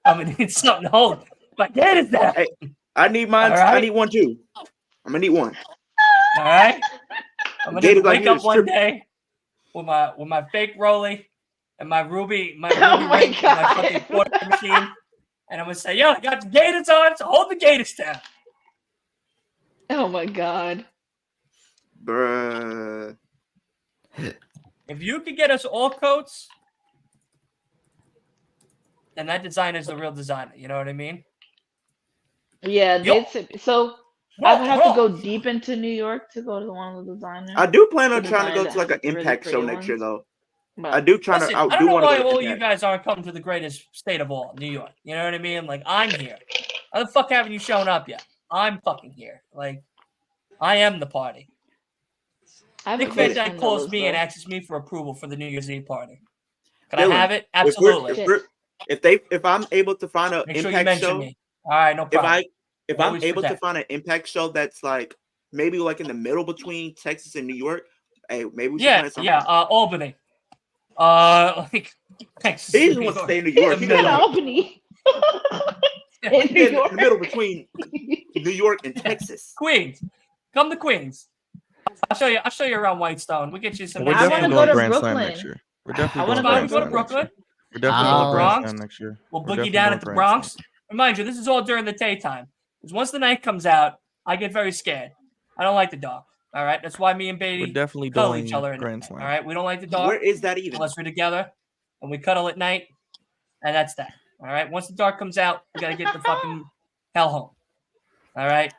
gonna need something to hold my gators down. Hey, I need mine. All right. I need one too. I'm gonna need one. All right. I'm gonna Gators like wake you up to one strip- day with my fake Rolly and my ruby Oh my my ring, and my God. fucking quarter machine, and I'm gonna say, yo, I got the gators on, so hold the gators down. Oh my god. Bruh. If you could get us all coats, then that designer is the real designer. You know what I mean? Yeah, Yo. so I would have to go deep into New York to go to one of the designers. I do plan on To trying to go design to like an the really Impact show pretty next year ones. though. But I do try Listen, to. I I do don't know want to why go to all you Impact. guys aren't coming to the greatest state of all, New York. You know what I mean? Like, I'm here. How the fuck haven't you shown up yet? I'm fucking here. Like, I am the party. I have Nick a Van close Dyke friend that calls lives me and there. asks me for approval for the New Year's Eve party. Can Dylan, I have it? If we're- Absolutely. if I'm able to find an Make sure you Impact mention show, me. All right, no problem. if I'm Always able to protect. find an Impact show that's like maybe like in the middle between Texas and New York, hey, maybe we should plan something. Albany. Like, Texas. He just New wants to York. stay in New York. The He In middle. Albany. In in New the York. middle between New York and Texas. Queens. Come to Queens. I'll show you around Whitestone. We'll get you some. We're I definitely wanna go going to Grand Slam Brooklyn. next year. We're I definitely wanna going Fine, Grand we go to Slam next year. Brooklyn. We're definitely going to Grand Bronx. Slam next year. We'll We're boogie definitely down going at the Grand Bronx. Slam. Remind you, this is all during the daytime. Because once the night comes out, I get very scared. I don't like the dark. All right, that's why me and We're Beatty definitely cuddle doing each other. Grand All Slam. right, we don't like the dark Where is that even? unless we're together, and we cuddle at night, and that's that. All right, once the dark comes out, we gotta get the fucking hell home. All right,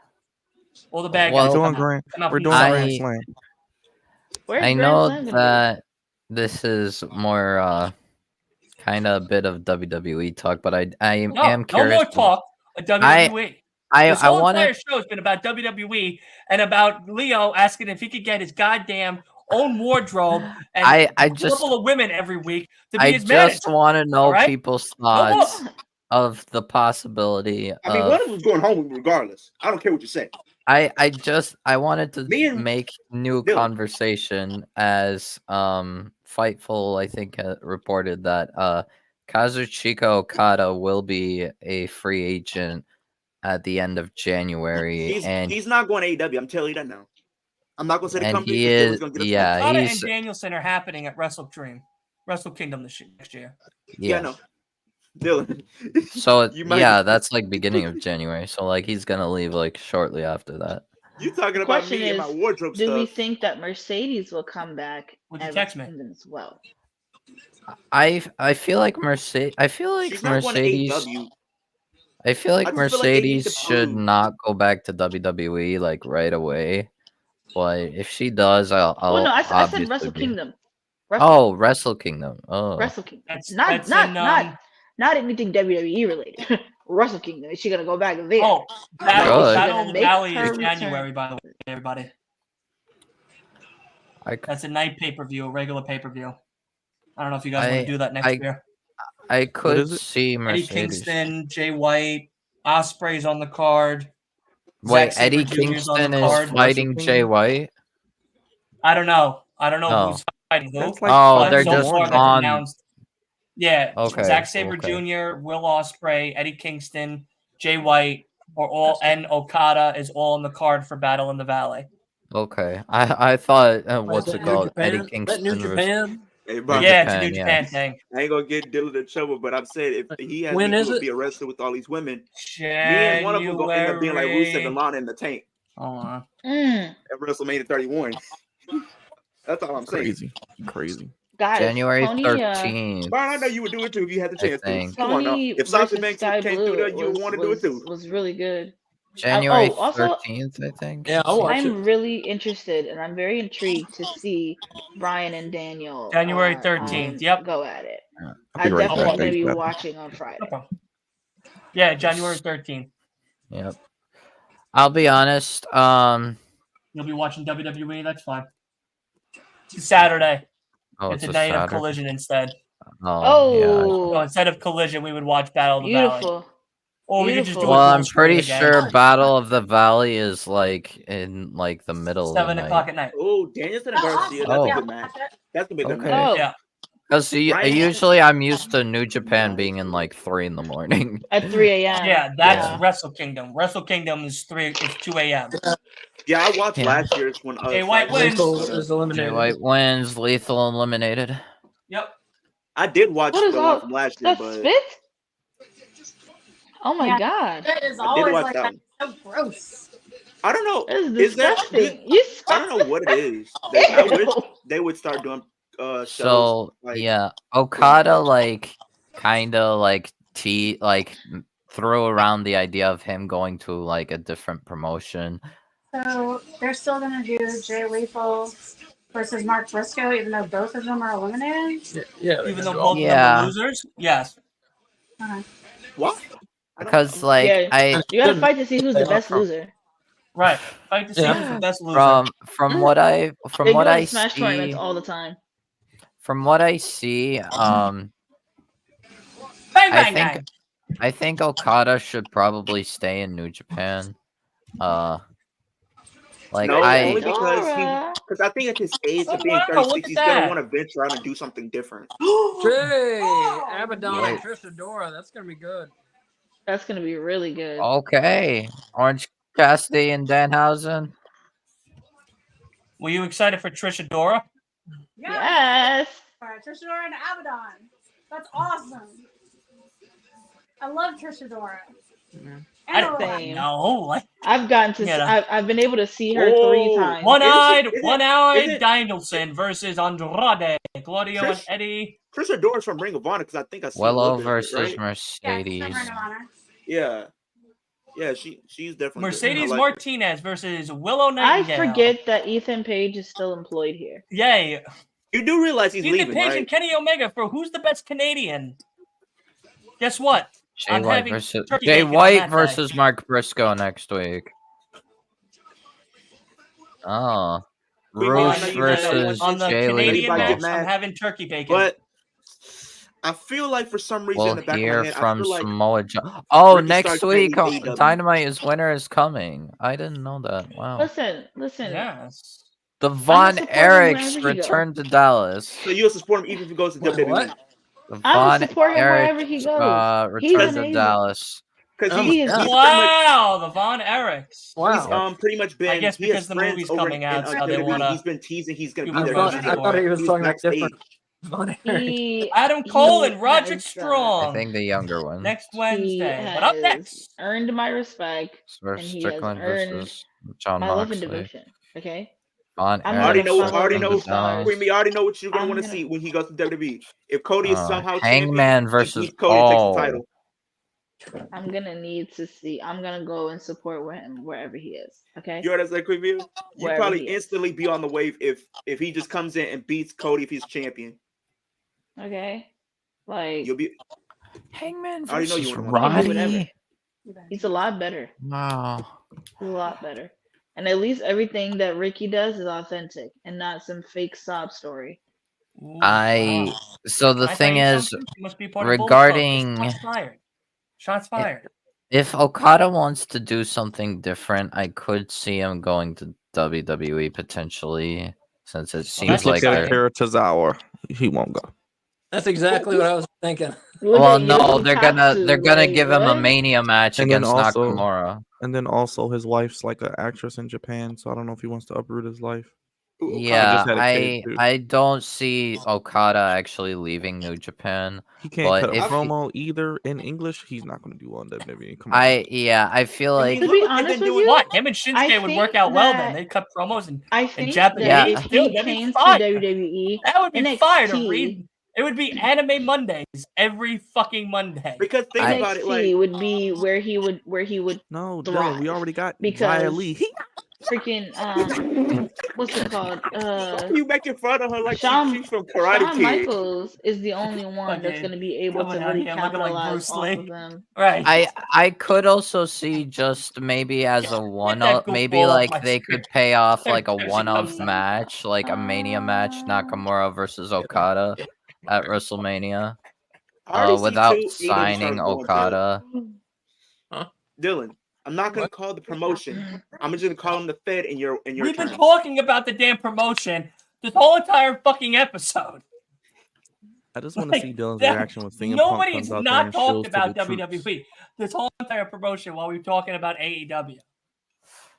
all the bad Well, guys. We're come doing out. Grand. Come out We're from the doing side. Grand Slam. Where's I Grand know Slam gonna that this is more kind of a bit of WWE talk, but I am No curious. more talk of WWE. This I whole want entire to. show has been about WWE and about Leo asking if he could get his goddamn own wardrobe and I a just couple of women every week to be I his manager. just want to know all right? people's No more. thoughts of the possibility I mean, one of. of them's going home regardless. I don't care what you say. I wanted to Me and make new Dylan. conversation as Fightful I think reported that Kazuchika Okada will be a free agent at the end of January, and He's not going to AEW. I'm telling you that now. I'm not going to say the and company. he because Dylan's is gonna get us yeah Okada and he's Danielson are happening at Wrestle Kingdom next year. Yeah, yeah. no. Dylan. So You might- yeah, that's like beginning of January. So like he's gonna leave like shortly after that. You talking about Question me and my is, wardrobe Do we stuff? think that Mercedes will come back Would you at text me? Kingdom as well? I feel like Mercedes. I feel like She's not going to Mercedes. AEW. I feel like I just feel like they need Mercedes to should prove- not go back to WWE like right away. But if she does, I'll Well, no, I said obviously Wrestle be- Kingdom. Oh, Wrestle Kingdom. Oh, Wrestle Kingdom. That's Not anything WWE related. Wrestle Kingdom. Is she gonna go back there? Oh, Good. Battle of the Make Valley her is return. January, by the way, everybody. That's a night pay-per-view, a regular pay-per-view. I don't know if you guys want to do that next year. I could is it? see Eddie Mercedes. Kingston, Jay White, Osprey's on the card. Wait, Zack Sabre Eddie Jr. 's on the Kingston is card. fighting Jay White? I don't know. Oh. Who's fighting who. That's like Oh, but they're so just far that's on. announced. Yeah, Okay, Zack Sabre okay. Jr., Will Ospreay, Eddie Kingston, Jay White, and Okada is all on the card for Battle in the Valley. Okay, I thought what's Is it that New called? Japan? Eddie Is that Kingston. New versus- Japan? Hey, bro, Yeah, it's a Japan, New yeah. Japan thing. I ain't gonna get Dylan in trouble, but I'm saying if he has When me is to it? be a wrestler with all these women, me and one of them gonna end up being like Rusev and Lana in the tank Hold on. Mm, at WrestleMania 31. That's all I'm saying. Crazy. guys, January Tony, 13th. Brian, I know you would do it too if you had the I chance to. think. Come on now. Tony If Sasha versus Banks Sky came through Blue there, you would want to do it too. was really good. January also, 13th, I think. Yeah, I'll watch it. I'm really interested and I'm very intrigued to see Brian and Daniel January 13th. Yep. go at it. I'll I'm be right definitely back. gonna be Thanks, watching on Friday. No problem. Yeah, January 13th. Yep. I'll be honest. You'll be watching WWE. That's fine. It's Saturday. Oh, it's a a night of Saturday. Collision instead. Oh, yeah. So instead of Collision, we would watch Battle of the Valley. Beautiful. Or we could just do it. Well, full I'm screen pretty again. sure Battle of the Valley is like in like the middle of 7 the o'clock night. at night. Oh, Danielson and Garcia. That's Oh. a good match. That's gonna be a good Okay. match. Oh, Yeah. Because Right. usually I'm used to New Japan being in like 3 in the morning. at 3 a.m. Yeah, that's Yeah. Wrestle Kingdom. Wrestle Kingdom is 2 a.m. Yeah, I watched Yeah. last year's one. Jay White wins. Lethal is Jay eliminated. White wins, Lethal eliminated. Yep. I did watch What is the all one from last year, that but spit? Oh my Yeah. god. It is I did always watch like that that. one. So gross. I don't know. That is Is that? disgusting. You I don't know what it is. I wish Ew. they would start doing shows. So like, yeah, Okada like kind of like threw around the idea of him going to like a different promotion. So they're still gonna do Jay Lethal versus Mark Briscoe, even though both of them are eliminated. Yeah. Even though both of them Yeah. are losers. Yes. what? Because like Yeah. You gotta fight to see who's the best loser. Right. Fight to see Yeah. who's the best loser. from what I They do it I in Smash tournaments see all the time. from what I see Bang I bang think bang. I think Okada should probably stay in New Japan. Like No, I only because Dora. I think at his age of Oh, being wow, 36, look at he's gonna that. want to venture out and do something different. Trey, Abaddon yeah. and Trisha Dora. That's gonna be good. That's gonna be really good. okay. Orange Cassidy and Danhausen. Were you excited for Trisha Dora? Yes. All right, Trisha Dora and Abaddon. That's awesome. I love Trisha Dora. I And Same. know. Like, I've gotten to. Yeah. I've been able to see her Oh, 3 times. one-eyed is it- Danielson versus Andrade, Claudio and Trish- Eddie. Trisha Dora's from Ring of Honor because I think I see a Willow little bit of it, versus right? Yeah, Mercedes. Ring of Honor. Yeah, she's definitely Mercedes good. I like Martinez versus Willow I Nightingale. forget that Ethan Page is still employed here. Yay. her. You do realize he's Ethan leaving, Page right? and Kenny Omega for who's the best Canadian. Guess what? Jay I'm White having versus turkey Jay bacon on White that versus Mark Briscoe next week. Oh. We Roosh might not versus on the Jay Canadian Everybody match, get Lethal. mad. I'm having turkey bacon. But I feel like for some reason in We'll the back of my hear head, I from feel like Samoa Joe. Oh, Ricky next Starks week, maybe AEW. Dynamite is winner is coming. I didn't know that. Wow. Listen. yes. The Von support him Erichs wherever he goes. returned to Dallas. so you'll support him even if he goes to Wait, WWE. what? The I Von would support him wherever he Erichs goes. returned to amazing. Dallas. Because Oh he's, my he's God. pretty much Wow, the Von Erichs. Wow. he's pretty much been. I guess he because has the friends movie's over coming out, in so they WWE. wanna He's been teasing he's gonna give be him there. promotion I thought he was He's talking about backstage. different. Von Erich. He Adam Cole and he Roderick has, Strong. I think the younger one. Next he Wednesday. But up has next, earned my respect Versus and he has Strickland earned versus John my love and Moxley. devotion. Okay. Von I'm I gonna already know. follow I already him know. as far as- Queen, I already know what you're gonna I'm want to gonna- see when he goes to WWE. If Cody is somehow Hangman champion, versus Cody takes the oh, title. I'm gonna need to see. I'm gonna go and support him wherever he is. Okay. You heard us like review. You Wherever probably he is. instantly be on the wave if he just comes in and beats Cody if he's champion. Okay. Like You'll be. Hangman I already know you versus wanna do whatever. Roddy. He's a lot better. Wow. He's a lot better. And at least everything that Ricky does is authentic and not some fake sob story. Ooh, So the Can I thing tell you is, something? You must be part of Bullet Club. regarding Shots fired. Shots fired. if Okada wants to do something different, I could see him going to WWE potentially, since it seems that's like Look at exciting. they're. Akira Tozawa. He won't go. That's exactly what I was thinking. Look Well, at no, Yuji they're gonna Tatsu, give him a what? Mania match And then against also- Nakamura. And then also his wife's like an actress in Japan, so I don't know if he wants to uproot his life. Ooh, Yeah, just had a kid, too. I don't see Okada actually leaving New Japan. He can't But cut a if he- promo either in English. He's not going to do well in WWE. Come on. I feel I like mean, To be look what they've honest been with doing. you, What? Him and Shinsuke I would think work out well then. that- They'd cut promos and I think Japanese. that Yeah. if Dude, he that'd be came to fire. WWE, that would be fire to NXT read. It would be Anime Mondays every fucking Monday. Because think about it, like NXT would be where he would No, thrive, Dylan, we already got because- Xia Li. freaking what's it called? you making fun of her like Shawn- she's from Karate Shawn Kid. Michaels is the only one that's Okay. going to be able to Coming out really here looking like capitalize Bruce off Lee. of them. Right. I could also see just maybe as a one-off, maybe goofball off like my they screen. could pay off like a There she one-off comes. match, like a Mania match, Nakamura versus Okada at WrestleMania, I already see without 2 AEW signing stars going Okada. Dylan, I'm not gonna call the promotion. I'm just gonna call him the Fed in your We've been terms. talking about the damn promotion this whole entire fucking episode. I just want to Like, see Dylan's that- reaction when CM Punk Nobody's comes out there not and talked shills to about the troops. WWE this whole entire promotion while we were talking about AEW.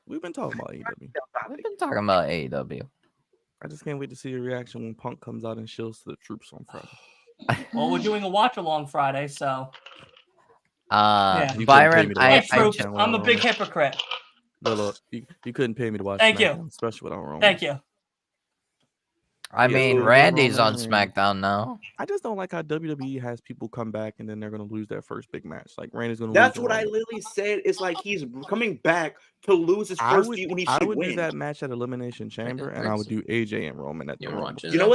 We've been talking about AEW. We've been talking about AEW. I just can't wait to see your reaction when Punk comes out and shills to the troops on Friday. Well, we're doing a watch along Friday, so Yeah. You couldn't pay Byron, me to hey watch troops, SmackDown I'm a without big Roman. hypocrite. Look, you couldn't pay me to watch Thank you. SmackDown, especially without Roman. Thank you. I Yeah, mean, Roman Randy's on Reigns. SmackDown now. I just don't like how WWE has people come back and then they're gonna lose their first big match. Like Randy's gonna That's lose. what I literally said. It's like he's coming back to lose his first feud when he I should would do win. that match at Elimination Chamber, and I would do AJ and Roman at the You wanna Rumble. watch it? You know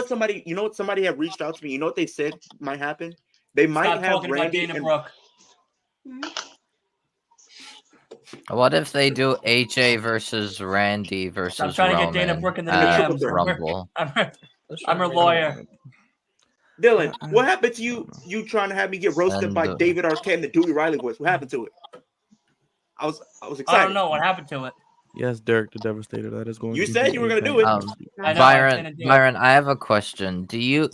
what somebody had reached out to me. You know what they said might happen? They might Stop have talking about Randy Dana and Brooke. What if they do AJ versus Randy versus I'm trying to get Dana Roman Brooke in the at DMs. Rumble? I'm her lawyer. Dylan, what happened to you? You trying to have me get roasted by And, David Arquette and the Dewey Riley voice? What happened to it? I was excited. I don't know what happened to it. Yes, Derek the Devastator. That is going. You to said be you were a gonna do thing. it. I know, Byron, I'm gonna do it. Byron, I have a question.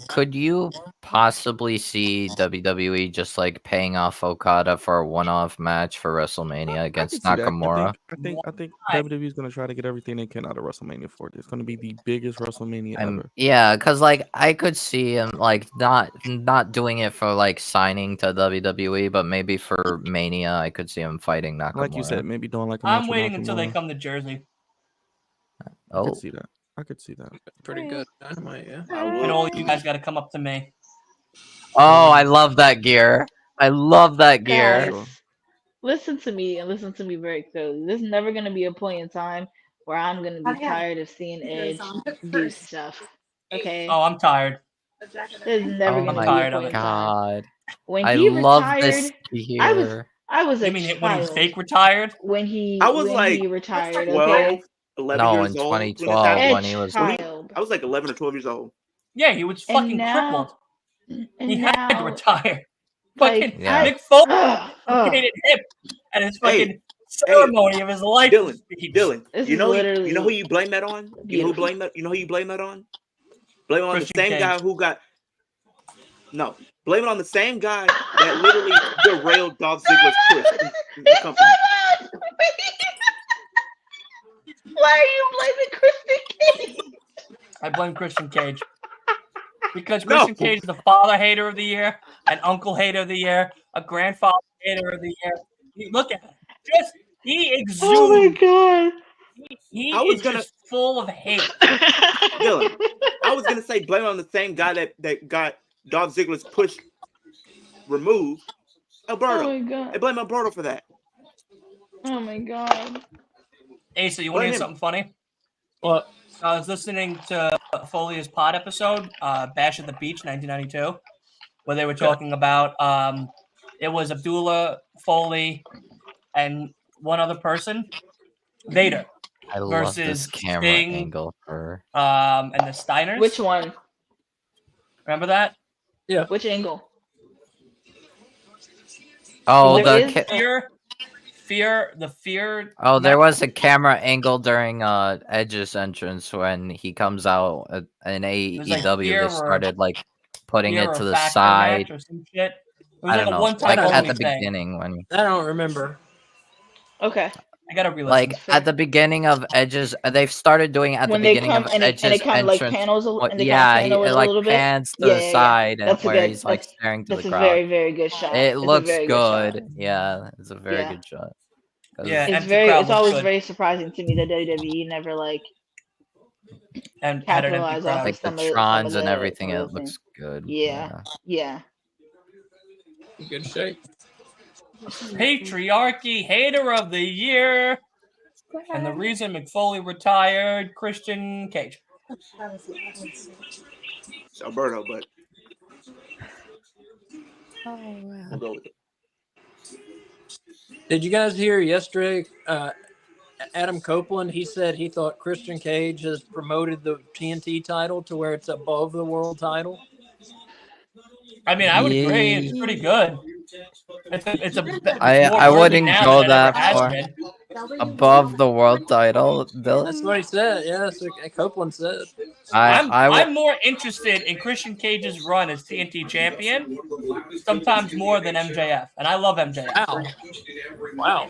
Could you possibly see WWE just like paying off Okada for a one-off match for WrestleMania I against can see that. Nakamura? I think Why? WWE is going to try to get everything they can out of WrestleMania 40. It's going to be the biggest WrestleMania ever. Yeah, because like I could see him like not doing it for like signing to WWE, but maybe for Mania, I could see him fighting Nakamura. Like you said, maybe doing like a I'm match with waiting until they Nakamura. come to Jersey. I could Oh, see that. I could see that. Pretty good. Dynamite, yeah. I And would. all you guys got to come up to me. oh, I love that gear. I love that gear. Guys, listen to me and listen to me very clearly. There's never going to be a point in time where I'm going to be tired of seeing Edge do stuff. Okay? Oh, I'm tired. There's never Oh going to be tired a of point it. in time. God, When I he love retired, this gear. I was a You mean when he was child fake retired? when he I was when like he retired. 12, Okay? 11 No, years in old. when this 2012 happened. when he was. Child. I was like 11 or 12 years old. Yeah, he was And fucking now- crippled. And He had to now, retire. like, Fucking Yeah. Mick Foley ugh, hated him at his Hey, fucking ceremony of his life. Dylan, speech. Dylan, This you is know literally you know who you blame that on? You know who beautiful. blame that? You know who you blame that on? Blame it on Christian the same Cage. guy who got no. Blame it on the same guy that literally derailed Dolph Ziggler's push in the company. Why are you blaming Christian Cage? I blame Christian Cage. Because No. Christian Cage is the father hater of the year, an uncle hater of the year, a grandfather hater of the year. Look at him. He exudes. Oh my god. He I was is gonna- just full of hate. Dylan, I was gonna say blame it on the same guy that got Dolph Ziggler's push removed Alberto. Oh my god. They blame Alberto for that. Oh my god. Asa, you want to hear something funny? What? I was listening to Foley's pod episode, Bash at the Beach, 1992, where they were talking about it was Abdullah, Foley, and one other person, Vader. I love this versus camera Sting, angle for and the Steiners. Which one? Remember that? Yeah. Which angle? Oh, There the is- fear. Oh, there was a camera angle during Edge's entrance when he comes out in AEW. They started like putting it to the side. Or some shit. It was I like don't a know, one-time like at only the thing. beginning when. I don't remember. Okay. I gotta re-listen. Like at the beginning of Edge's, they've started doing it at When the they beginning come of and Edge's it kind of like entrance. panels, and they Yeah, kind of he panel like a little bit. pans to the side and That's a where good. he's like staring to That's the a crowd. very, very good shot. It It's a looks very good. shot. Yeah, it's a very Yeah. good shot. Yeah, It's empty very. crowd It's looks always good. very surprising to me that WWE never like And had an empty capitalize off crowd. of Like the some of trons the, and everything, some of it those looks things. good. Yeah. Yeah. In good shape. Patriarchy Hater of the Year. And the reason McFoley retired, Christian Cage. It's Alberto, but we'll go with it. Did you guys hear yesterday? Adam Copeland, he said he thought Christian Cage has promoted the TNT title to where it's above the world title. I mean, I would agree. It's pretty good. It's I more worthy wouldn't now go than it ever that has far. been. Above the world title, Dylan. That's what he said. Yeah, that's what Copeland said. I'm more interested in Christian Cage's run as TNT champion, sometimes more than MJF, and I love MJF. Wow.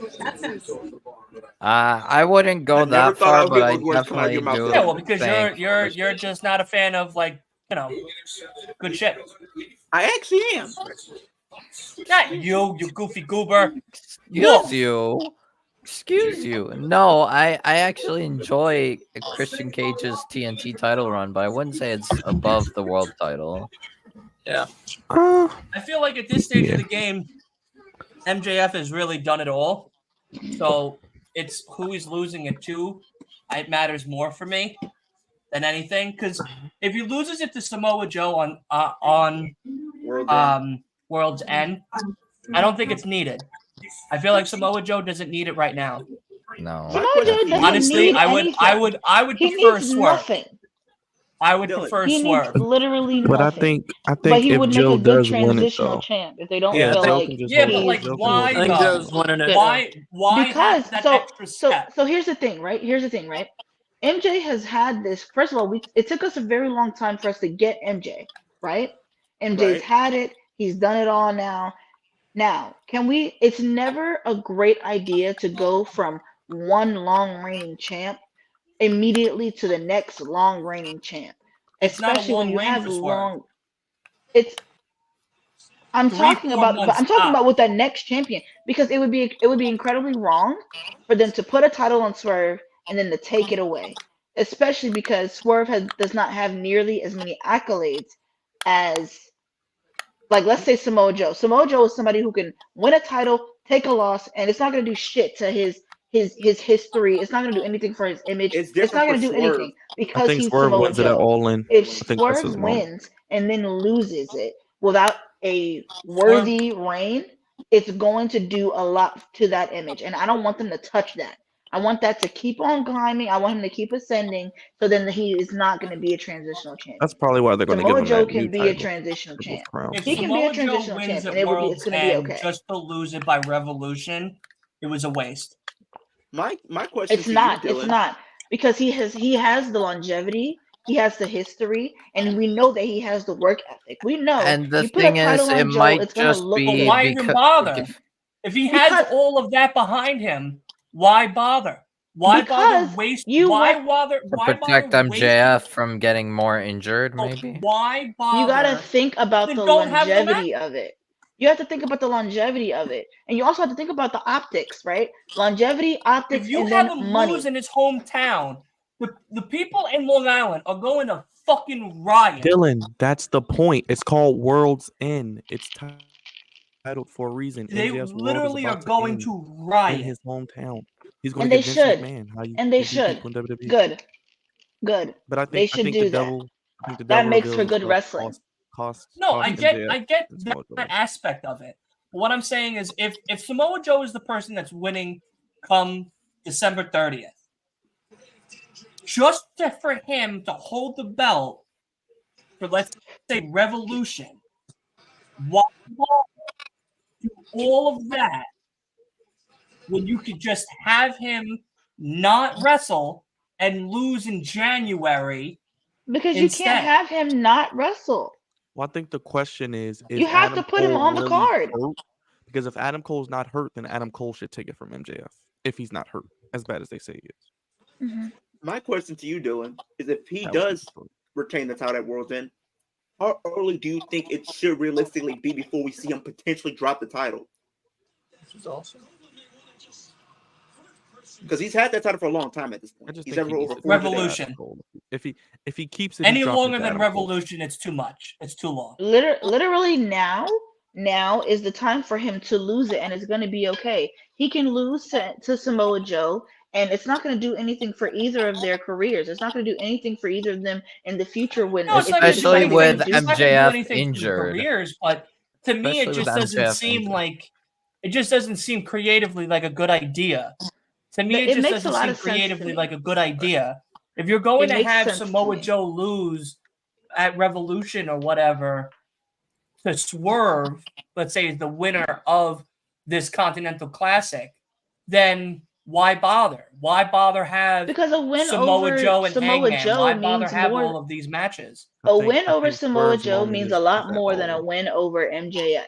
I wouldn't go that far, but I definitely do. Yeah, well, because you're just not a fan of like good shit. I actually am. Not you goofy goober. Excuse you. No, I actually enjoy Christian Cage's TNT title run, but I wouldn't say it's above the world title. Yeah. I feel like at this stage of the game, MJF has really done it all. So it's who he's losing it to. It matters more for me than anything. Because if he loses it to Samoa Joe on World's End, I don't think it's needed. I feel like Samoa Joe doesn't need it right now. No. Samoa Joe doesn't Honestly, need I would he prefer needs Swerve. nothing. I would prefer He Swerve. needs literally nothing. But I think But he if would Joe make a good does win it transitional though. champ if they don't Yeah, feel Joe like can just Yeah, hold but it. like, Joe can why? hold I think it. Joe's winning it. Why because have that extra step? so here's the thing, right? Here's the thing, right? MJ has had this. First of all, it took us a very long time for us to get MJ, right? MJ's had it. He's done it all now. Now, can we? It's never a great idea to go from one long reigning champ immediately to the next long reigning champ, It's not a especially when long you reign have for Swerve. long. It's. I'm 3-4 talking about months with that next champion because it would be incredibly wrong for them to put a title on Swerve and then to take it away, especially because Swerve does not have nearly as many accolades as, like, let's say Samoa Joe. Samoa Joe is somebody who can win a title, take a loss, and it's not going to do shit to his history. It's not going to do anything for his image. It's not going to do anything because I think he's Swerve Samoa wins it at Joe. All In. If I think that's Swerve his moment. wins and then loses it without a worthy reign, it's going to do a lot to that image, and I don't want them to touch that. I want that to keep on climbing. I want him to keep ascending, so then he is not going to be a transitional champ. That's probably why they're going to give Samoa him Joe that can new be a title. transitional champ. If He can be a Samoa Joe transitional wins champ, at and it's World's going to be End okay. just to lose it by Revolution, it was a waste. My question It's to not. you, Dylan, It's not because he has the longevity. He has the history, and we know that he has the work ethic. We know. And the you put thing a title is, on it Joe, might it's gonna just look be But why even bother? If he has Because- all of that behind him, why bother? Why bother Because waste? you Why want- bother? to Why protect bother MJF from getting more injured, wasting- maybe. Why bother? You gotta think about Then the don't have the longevity of it. You have to think about the longevity of it, and you also have to think about the optics, right? Longevity, optics, If you and have then him money. lose in his hometown, the people in Long Island are going to fucking riot. Dylan, that's the point. It's called World's End. It's time title for a reason. They MJF's world is literally are about to going end to in riot. his hometown. He's going And to they get Vince should. McMahon. How you And they you do should. people in WWE. Good. Good. But I They think should do that. I think the That devil makes for reveals good itself wrestling. cost No, I get MJF and that Samoa Joe. aspect of it. But what I'm saying is, if Samoa Joe is the person that's winning come December 30th, just for him to hold the belt for, let's say, Revolution, why do all of that when you could just have him not wrestle and lose in January? Because you Instead. can't have him not wrestle. Well, I think the question is You have Adam to put him Cole on the really card. hurt? Because if Adam Cole's not hurt, then Adam Cole should take it from MJF. If he's not hurt, as bad as they say he is. Mm-hmm. My question to you, Dylan, is if he That does would be retain the title at World's End, how early do you think it should realistically be before we see him potentially drop the title? This is awesome. Because he's had that title for a long time at this I point. just He's think ever he over needs to 40 take it to Revolution. Adam Cole. If he keeps it Any he's dropping longer it to than Adam Cole. Revolution, it's too much. It's too long. Literally now is the time for him to lose it, and it's going to be okay. He can lose to Samoa Joe, and it's not going to do anything for either of their careers. It's not going to do anything for either of them in the future when No, it's not Especially gonna do with anything- it's not gonna do MJF anything for the injured. careers, but to me, it Especially just with doesn't MJF seem injured. like it just doesn't seem creatively like a good idea. To me, It it just makes a doesn't lot seem of sense to creatively me. like a good idea. If you're going It to makes have sense to Samoa me. Joe lose at Revolution or whatever to Swerve, let's say, is the winner of this Continental Classic, then why bother? Why bother have Because a win Samoa over Joe and Samoa Hangman? Joe Why bother means have more. all of these matches? A win over think Samoa Swerve's Joe moment means is a lot that more than a over. win over MJF.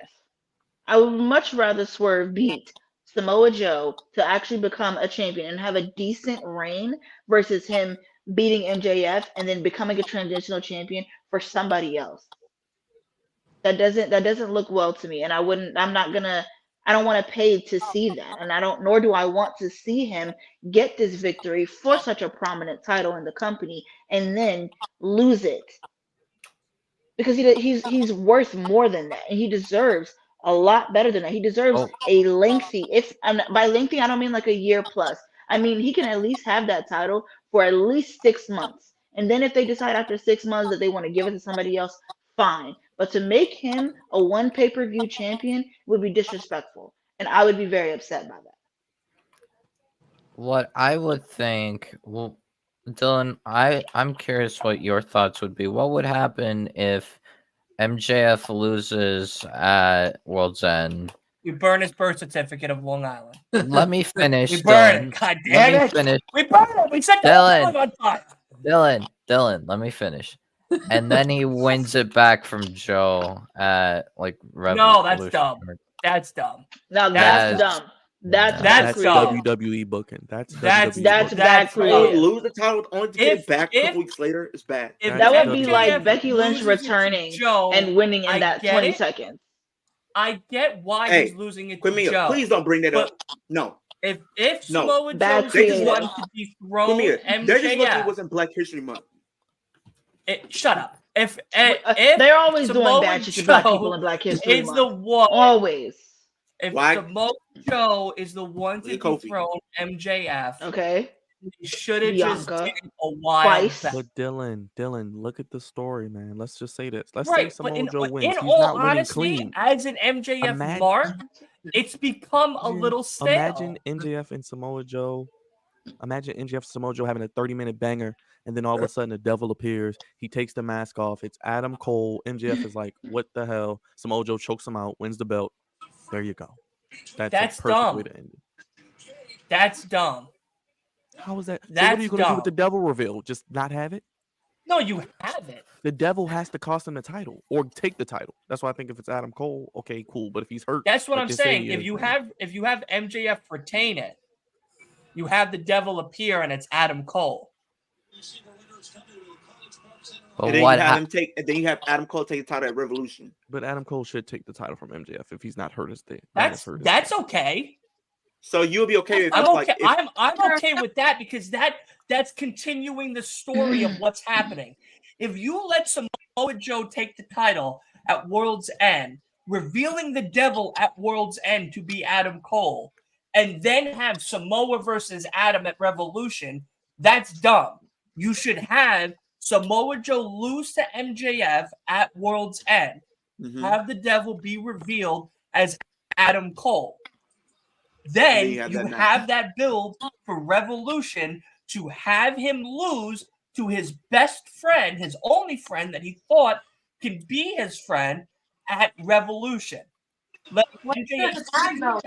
I would much rather Swerve beat Samoa Joe to actually become a champion and have a decent reign versus him beating MJF and then becoming a transitional champion for somebody else. That doesn't look well to me, and I don't want to pay to see that, and nor do I want to see him get this victory for such a prominent title in the company and then lose it. Because he's worth more than that, and he deserves a lot better than that. He deserves a lengthy, by lengthy I don't mean like a year plus. I mean he can at least have that title for at least 6 months, and then if they decide after 6 months that they want to give it to somebody else, fine. But to make him a one pay-per-view champion would be disrespectful, and I would be very upset by that. What I would think, well, Dylan, I'm curious what your thoughts would be. What would happen if MJF loses at World's End? We burn his birth certificate of Long Island. Let me finish. We burn Dylan. it. God Let damn me it. finish. We burn it. We set the Dylan. whole thing on fire. Dylan, let me finish. And then he wins it back from Joe at like Revolution. No, that's dumb. That's dumb. Now That's- that's dumb. That's That's dumb. WWE booking. That's That's- WWE That's booking. bad That's To creative. lose the title only to get If- it back a if- couple weeks later is bad. If That That would be MJF like Becky Lynch loses it to returning Joe, and winning in I that get 20 it. seconds. I get why Hey, he's losing it to Quimia, Joe. please don't bring that But- up. No, If No. Samoa Bad Joe is creative. the one to dethrone Quimia, they're just lucky it MJF, wasn't Black History Month. shut up. If They're always doing Samoa bad shit to black Joe people in Black History is the Month. one, Always. if Why- Samoa Joe is the one to Look at Kofi. dethrone MJF, Okay. he should have just Bianca. did a while Twice. back. But Dylan, look at the story, man. Let's just say this. Let's Right, say but Samoa Joe wins. in He's all not winning honesty, clean. as an MJF Imagine- mark, it's become a little stale. Imagine MJF and Samoa Joe. Imagine MJF and Samoa Joe having a 30-minute banger, and then all of a sudden the devil appears. He takes the mask off. It's Adam Cole. MJF is like, "What the hell?" Samoa Joe chokes him out, wins the belt. There you go. That's a perfect dumb. way to end it. That's dumb. How is that? So what are That's you going to do with the dumb. devil reveal? Just not have it? No, you have it. The devil has to cost him the title or take the title. That's why I think if it's Adam Cole, okay, cool. But if he's hurt, That's what like I'm they say saying. he If is, you then- have MJF retain it, you have the devil appear and it's Adam Cole. But And then what you have hap- him take, and then you have Adam Cole take the title at Revolution. But Adam Cole should take the title from MJF if he's not hurt as the. That's okay. So you'll be okay if I'm it's okay. like if, I'm okay with that because that's continuing the story of what's happening. If you let Samoa Joe take the title at World's End, revealing the Devil at World's End to be Adam Cole, and then have Samoa versus Adam at Revolution, that's dumb. You should have Samoa Joe lose to MJF at World's End, have the Devil be revealed as Adam Cole. Then you have that build for Revolution to have him lose to his best friend, his only friend that he thought can be his friend at Revolution. Let MJF tag belts.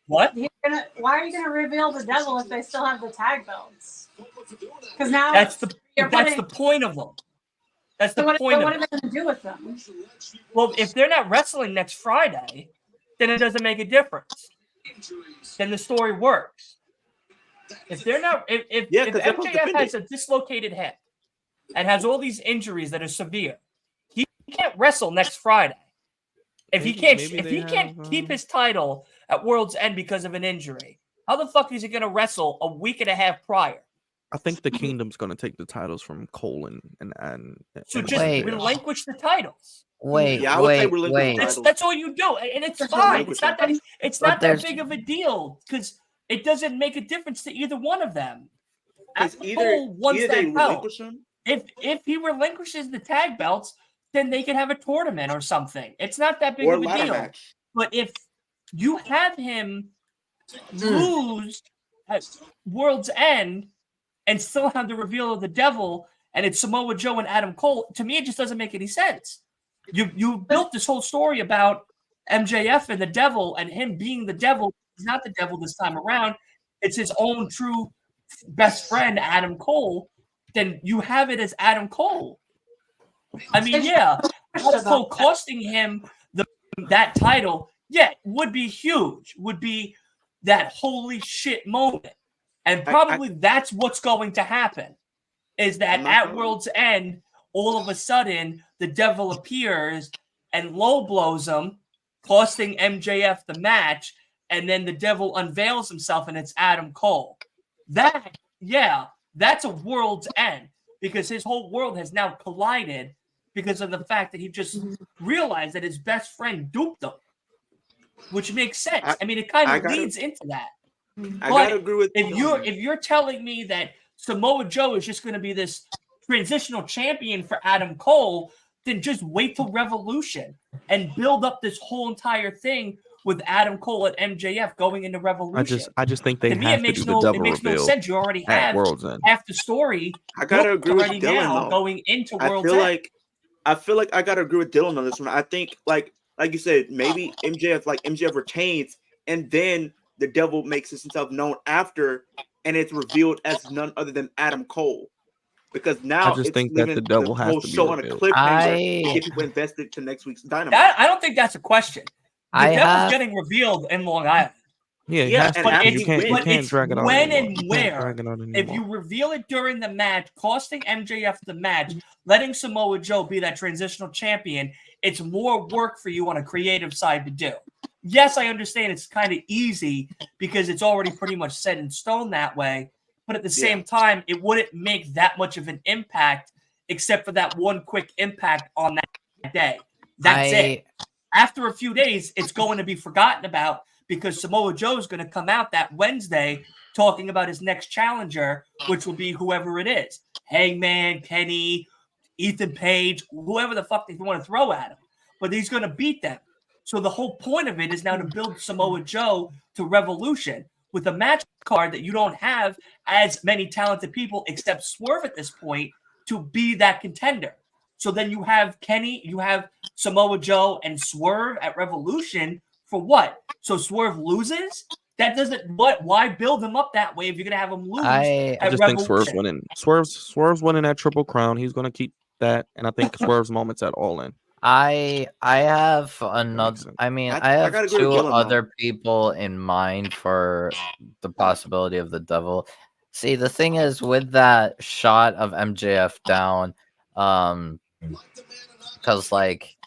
What? Why are you gonna reveal the Devil if they still have the tag belts? Because now that's the point of them. That's the point. What are they gonna do with them? Well, if they're not wrestling next Friday, then it doesn't make a difference. Then the story works. If they're not, if MJF has a dislocated hip and has all these injuries that are severe, he can't wrestle next Friday. If he can't keep his title at World's End because of an injury, how the fuck is he going to wrestle a week and a half prior? I think the Kingdom's going to take the titles from Cole and so just relinquish the titles. Wait. That's all you do, and it's fine. It's not that big of a deal because it doesn't make a difference to either one of them. Cole wants that belt. If he relinquishes the tag belts, then they can have a tournament or something. It's not that big of a deal. Match. But if you have him lose at World's End and still have the reveal of the Devil, and it's Samoa Joe and Adam Cole, to me it just doesn't make any sense. You built this whole story about MJF and the Devil and him being the Devil. He's not the Devil this time around. It's his own true best friend, Adam Cole. Then you have it as Adam Cole. I mean, yeah, Adam Cole costing him that title, would be huge. Would be that holy shit moment. And probably that's what's going to happen. Is that at World's End, all of a sudden, the Devil appears and low blows him, costing MJF the match, and then the Devil unveils himself and it's Adam Cole. That's a World's End because his whole world has now collided because of the fact that he just realized that his best friend duped him, which makes sense. I mean, it kind of leads into that. I gotta agree with if you're telling me that Samoa Joe is just going to be this transitional champion for Adam Cole, then just wait till Revolution and build up this whole entire thing with Adam Cole and MJF going into Revolution. I just think they have to do the double reveal. It makes no sense. You already have half the story. I gotta agree with Dylan though. Going into World's End. I feel like I gotta agree with Dylan on this one. I think like you said, maybe MJF retains, and then the Devil makes himself known after, and it's revealed as none other than Adam Cole. Because now I just think that the Devil has to be show on a cliffhanger to get people invested to next week's Dynamite. I don't think that's a question. The Devil's getting revealed in Long Island. Yeah, but you can't drag it on. When and where? If you reveal it during the match, costing MJF the match, letting Samoa Joe be that transitional champion, it's more work for you on a creative side to do. Yes, I understand it's kind of easy because it's already pretty much set in stone that way. But at the same time, it wouldn't make that much of an impact except for that one quick impact on that day. That's it. After a few days, it's going to be forgotten about because Samoa Joe is going to come out that Wednesday talking about his next challenger, which will be whoever it is. Hangman, Kenny, Ethan Page, whoever the fuck they want to throw at him. But he's going to beat them. So the whole point of it is now to build Samoa Joe to Revolution with a match card that you don't have as many talented people except Swerve at this point to be that contender. So then you have Kenny, you have Samoa Joe and Swerve at Revolution for what? So Swerve loses? That doesn't why build him up that way if you're gonna have him lose? I just think Swerve's winning. Swerve's winning that Triple Crown. He's gonna keep that, and I think Swerve's moment's at All In. I have another. I mean, I have two other people in mind for the possibility of the Devil. See, the thing is with that shot of MJF down, because like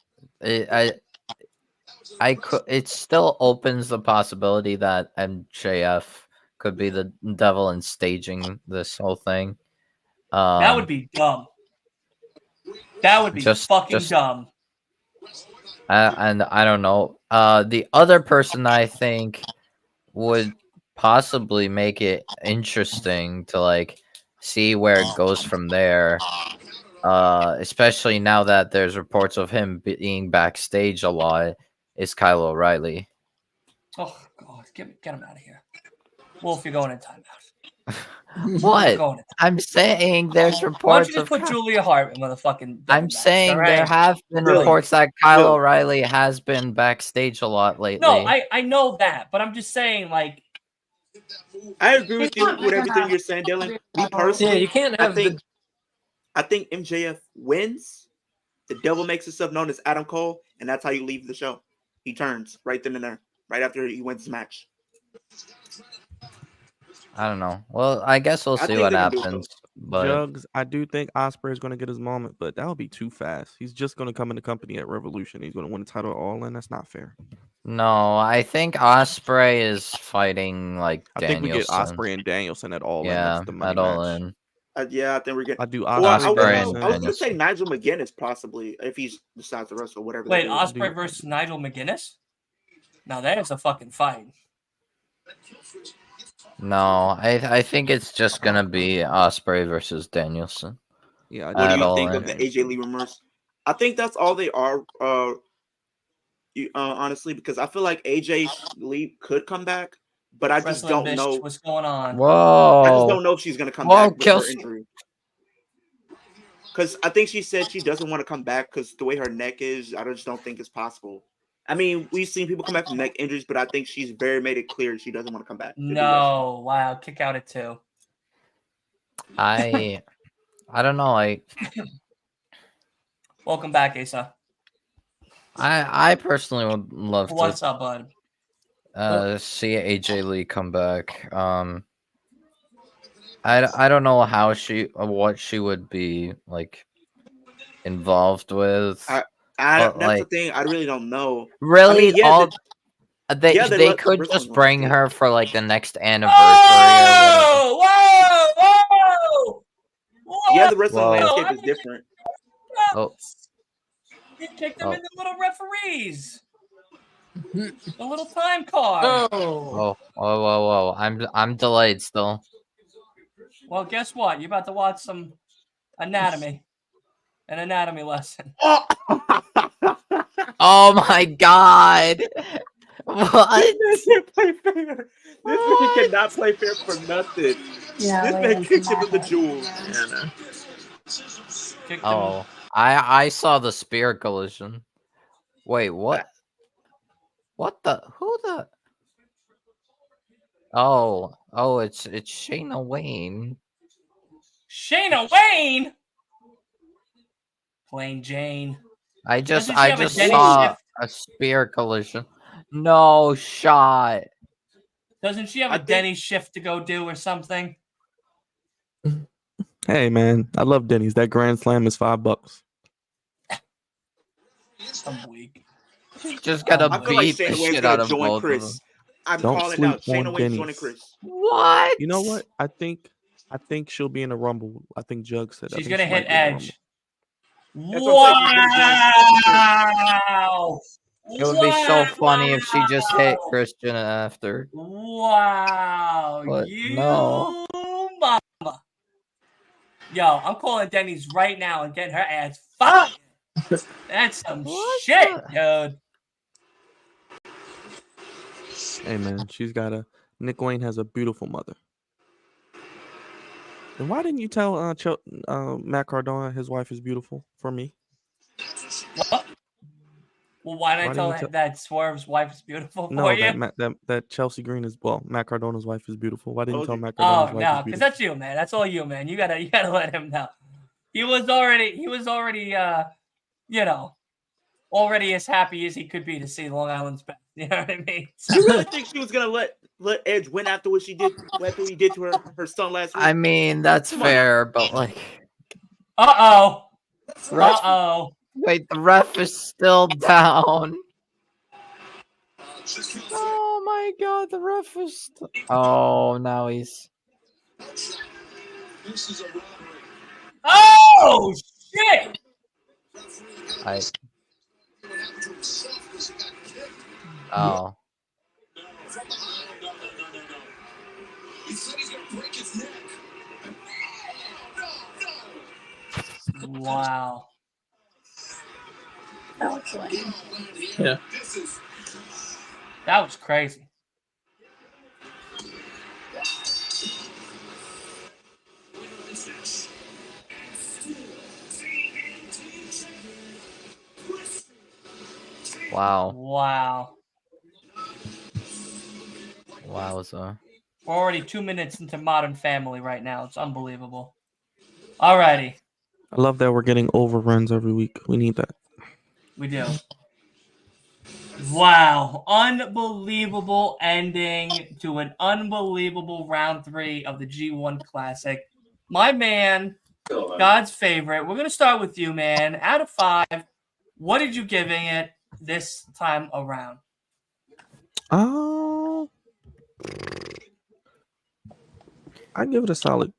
I could. It still opens the possibility that MJF could be the Devil and staging this whole thing. That would be dumb. That would be fucking dumb. And I don't know. The other person I think would possibly make it interesting to like see where it goes from there. Especially now that there's reports of him being backstage a lot, is Kyle O'Reilly. Oh God, get him out of here. Wolf, you're going in timeout. What? I'm saying there's reports. Why don't you just put Julia Hart in the fucking? I'm saying match, there have been reports that Kyle O'Reilly has been backstage a lot lately. No, I know that, but I'm just saying, like, I agree with you with everything you're saying, Dylan. Me personally, yeah, you can't have I think MJF wins. The devil makes himself known as Adam Cole, and that's how you leave the show. He turns right then and there, right after he wins his match. I don't know. Well, I guess we'll see what happens. But Jugs, I do think Ospreay is going to get his moment, but that would be too fast. He's just going to come in the company at Revolution. He's going to win the title all in. That's not fair. No, I think Ospreay is fighting like Danielson. I think we get Ospreay and Danielson at all in. That's the money at all match. in. Yeah, I think we're getting. I do Ospreay. Ospreay. I was gonna say Nigel McGuinness possibly if he decides to wrestle, whatever. Wait, Ospreay versus Nigel McGuinness? Now that is a fucking fight. No, I think it's just gonna be Ospreay versus Danielson. Yeah. What do you think of the AJ Lee rumors? I think that's all they are. Honestly, because I feel like AJ Lee could come back, but I just don't know what's going on. Whoa! I just don't know if she's gonna come back with her injury. Because I think she said she doesn't want to come back because the way her neck is, I just don't think it's possible. I mean, we've seen people come back from neck injuries, but I think she's very made it clear she doesn't want to come back. No, wow, kick out at 2. I don't know. Welcome back, Asa. I personally would love What's up, bud? See AJ Lee come back. I don't know how what she would be like involved with. That's the thing. I really don't know. Really, I mean, they could just bring her for like the next anniversary. Whoa! Yeah, the wrestling landscape is different. Oh. You kicked them in the little referees. The little time card. Whoa. I'm delayed still. Well, guess what? You're about to watch some anatomy. An anatomy lesson. Oh my god. What? This man can't play fair. This man cannot play fair for nothing. Yeah, this man kicked him in the jewels. Oh, I saw the spear collision. Wait, what? What the? Who the? Oh, it's Shayna Wayne. Shayna Wayne. Plain Jane. I just saw a spear collision. No shot. Doesn't she have a Denny's shift to go do or something? Hey man, I love Denny's. That Grand Slam is $5. I'm weak. Just gotta beat the shit out of both of them. I'm calling out Shayna Wayne joining Chris. What? You know what? I think she'll be in a Rumble. I think Jug said she's gonna hit Edge. Wow! It would be so funny if she just hit Christian after. Wow! But no, mama. Yo, I'm calling Denny's right now and getting her ass fucked. That's some shit, dude. Hey man, she's got Nick Wayne has a beautiful mother. And why didn't you tell Matt Cardona his wife is beautiful for me? What? Well, why didn't I tell him that Swerve's wife is beautiful for you? That Chelsea Green Matt Cardona's wife is beautiful. Why didn't you tell Matt Cardona's wife is beautiful? No, because that's you, man. That's all you, man. You gotta let him know. He was already already as happy as he could be to see Long Island's back. You know what I mean? So. You really think she was gonna let Edge win after what he did to her son last week? I mean, that's fair, but like, wait, the ref is still down. Oh my god, the ref is oh, now he's oh shit! happened to himself because he got kicked. Oh. From behind. No. He said he's going to break his neck. No. Wow. That looks lame. Yeah. That was crazy. Wow. Wowza. We're already 2 minutes into Modern Family right now. It's unbelievable. Alrighty. I love that we're getting overruns every week. We need that. We do. Wow. Unbelievable ending to an unbelievable round 3 of the G1 Classic. My man, God's favorite. We're going to start with you, man. Out of 5, what did you giving it this time around? I give it a solid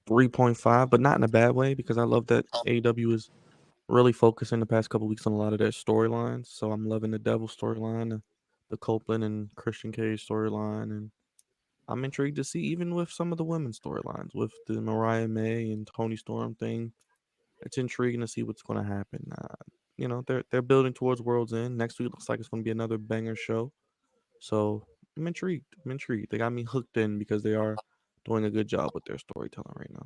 3.5, but not in a bad way because I love that AEW is really focusing the past couple weeks on a lot of their storylines. So I'm loving the Devil storyline, the Copeland and Christian Cage storyline, and I'm intrigued to see even with some of the women's storylines with the Mariah May and Toni Storm thing. It's intriguing to see what's going to happen. They're building towards World's End. Next week looks like it's going to be another banger show. So I'm intrigued. They got me hooked in because they are doing a good job with their storytelling right now.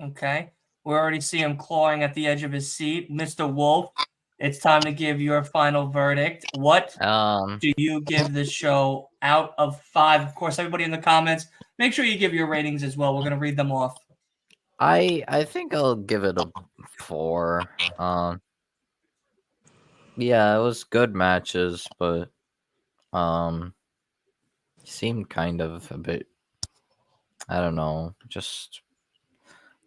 Okay. We already see him clawing at the edge of his seat. Mr. Wolf, it's time to give your final verdict. What do you give this show out of 5? Of course, everybody in the comments, make sure you give your ratings as well. We're going to read them off. I think I'll give it a 4. Yeah, it was good matches, but seemed kind of a bit, I don't know, just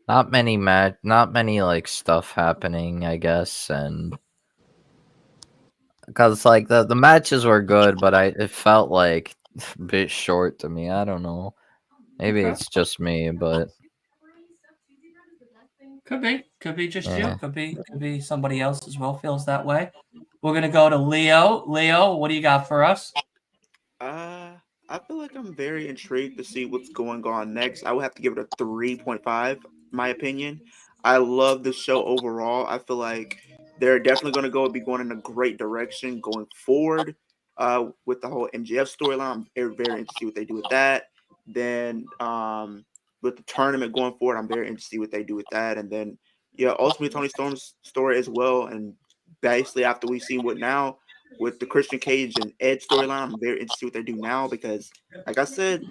not many like stuff happening, I guess, and because like the matches were good, but it felt like a bit short to me. I don't know. Maybe it's just me, but could be just you. Could be somebody else as well feels that way. We're gonna go to Leo. Leo, what do you got for us? I feel like I'm very intrigued to see what's going on next. I would have to give it a 3.5, my opinion. I love the show overall. I feel like they're definitely going to be going in a great direction going forward with the whole MJF storyline. I'm very interested to see what they do with that. Then with the tournament going forward, I'm very interested to see what they do with that. And then, ultimately Toni Storm's story as well. And basically after we see what now, with the Christian Cage and Edge storyline, I'm very interested to see what they do now because, like I said,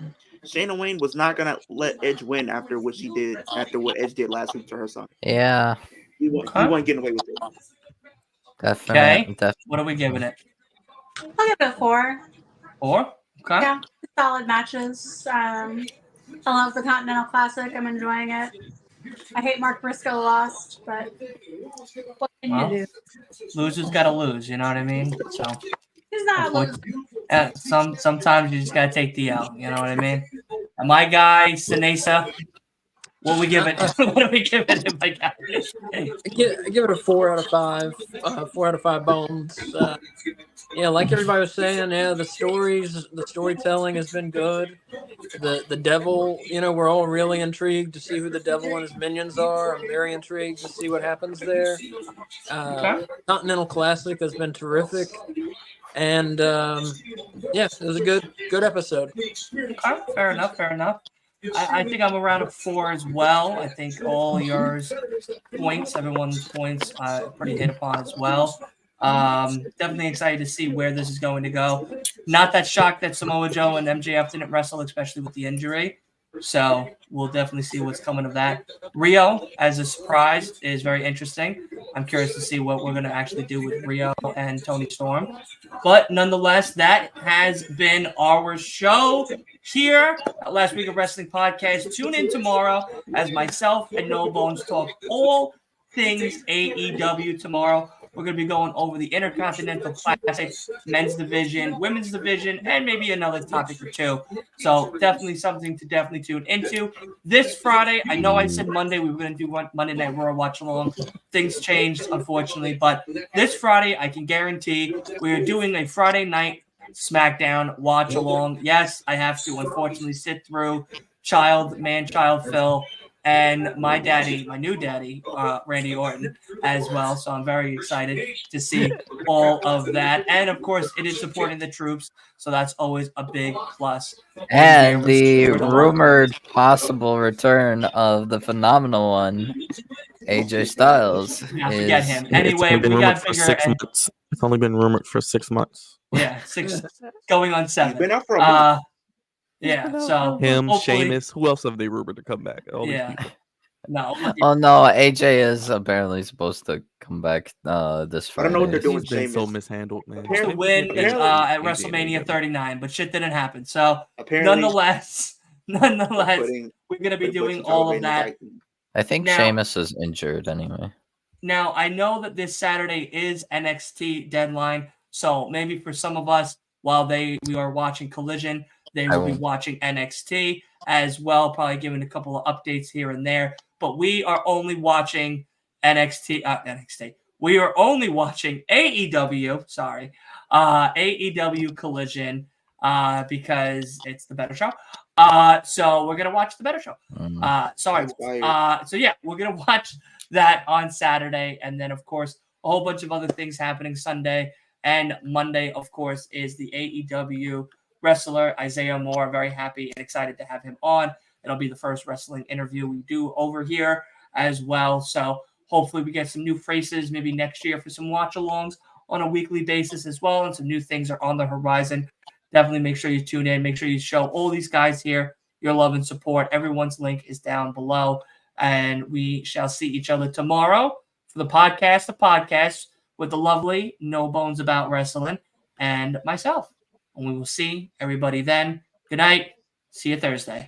Shayna Wayne was not gonna let Edge win after what Edge did last week to her son. Yeah, he wasn't getting away with it. Definitely. What are we giving it? I'll give it a 4. 4? Okay. Yeah, solid matches. I love the Continental Classic. I'm enjoying it. I hate Mark Briscoe lost, but what can you do? Losers gotta lose, you know what I mean? So he's not losing. Sometimes you just gotta take the L, you know what I mean? And my guy, Sinesa, what we give it? What do we give it, my guy? I give it a 4 out of 5. 4 out of 5 bones. Yeah, like everybody was saying, the storytelling has been good. The devil, we're all really intrigued to see who the devil and his minions are. I'm very intrigued to see what happens there. Continental Classic has been terrific. And it was a good episode. Okay, fair enough. I think I'm around a 4 as well. I think all yours points, everyone's points, pretty hit upon as well. Definitely excited to see where this is going to go. Not that shocked that Samoa Joe and MJF didn't wrestle, especially with the injury. So we'll definitely see what's coming of that. Rio, as a surprise, is very interesting. I'm curious to see what we're going to actually do with Rio and Toni Storm. But nonetheless, that has been our show here at Last Week of Wrestling Podcast. Tune in tomorrow as myself and No Bones talk all things AEW tomorrow. We're going to be going over the Intercontinental Classic, men's division, women's division, and maybe another topic or two. So definitely something to definitely tune into. This Friday, I know I said Monday we were going to do Monday Night Raw watch along. Things changed, unfortunately, but this Friday, I can guarantee we are doing a Friday night SmackDown watch along. Yes, I have to unfortunately sit through child Phil and my daddy, my new daddy, Randy Orton, as well. So I'm very excited to see all of that. And of course, it is supporting the troops. So that's always a big plus. And the rumored possible return of the phenomenal one, AJ Styles. Forget him. Anyway, we got to figure it out. It's only been rumored for 6 months. Yeah, 6 going on 7. He's been out for a month. Yeah, so him, Sheamus, who else have they rumored to come back? No. Oh no, AJ is apparently supposed to come back this Friday. I don't know what they're doing. He's been so mishandled, man. To win at WrestleMania 39, but shit didn't happen. So nonetheless, we're gonna be doing all of that. I think Sheamus is injured anyway. Now I know that this Saturday is NXT deadline, so maybe for some of us, while we are watching Collision, they will be watching NXT as well, probably giving a couple of updates here and there. But we are only watching NXT. We are only watching AEW. Sorry, AEW Collision because it's the better show. So we're gonna watch the better show. So yeah, we're gonna watch that on Saturday, and then of course a whole bunch of other things happening Sunday and Monday. Of course, is the AEW wrestler Isaiah Moore. Very happy and excited to have him on. It'll be the first wrestling interview we do over here as well. So hopefully we get some new faces maybe next year for some watch-alongs on a weekly basis as well. And some new things are on the horizon. Definitely make sure you tune in. Make sure you show all these guys here your love and support. Everyone's link is down below. And we shall see each other tomorrow for the podcast with the lovely No Bones About Wrestling and myself. And we will see everybody then. Good night. See you Thursday.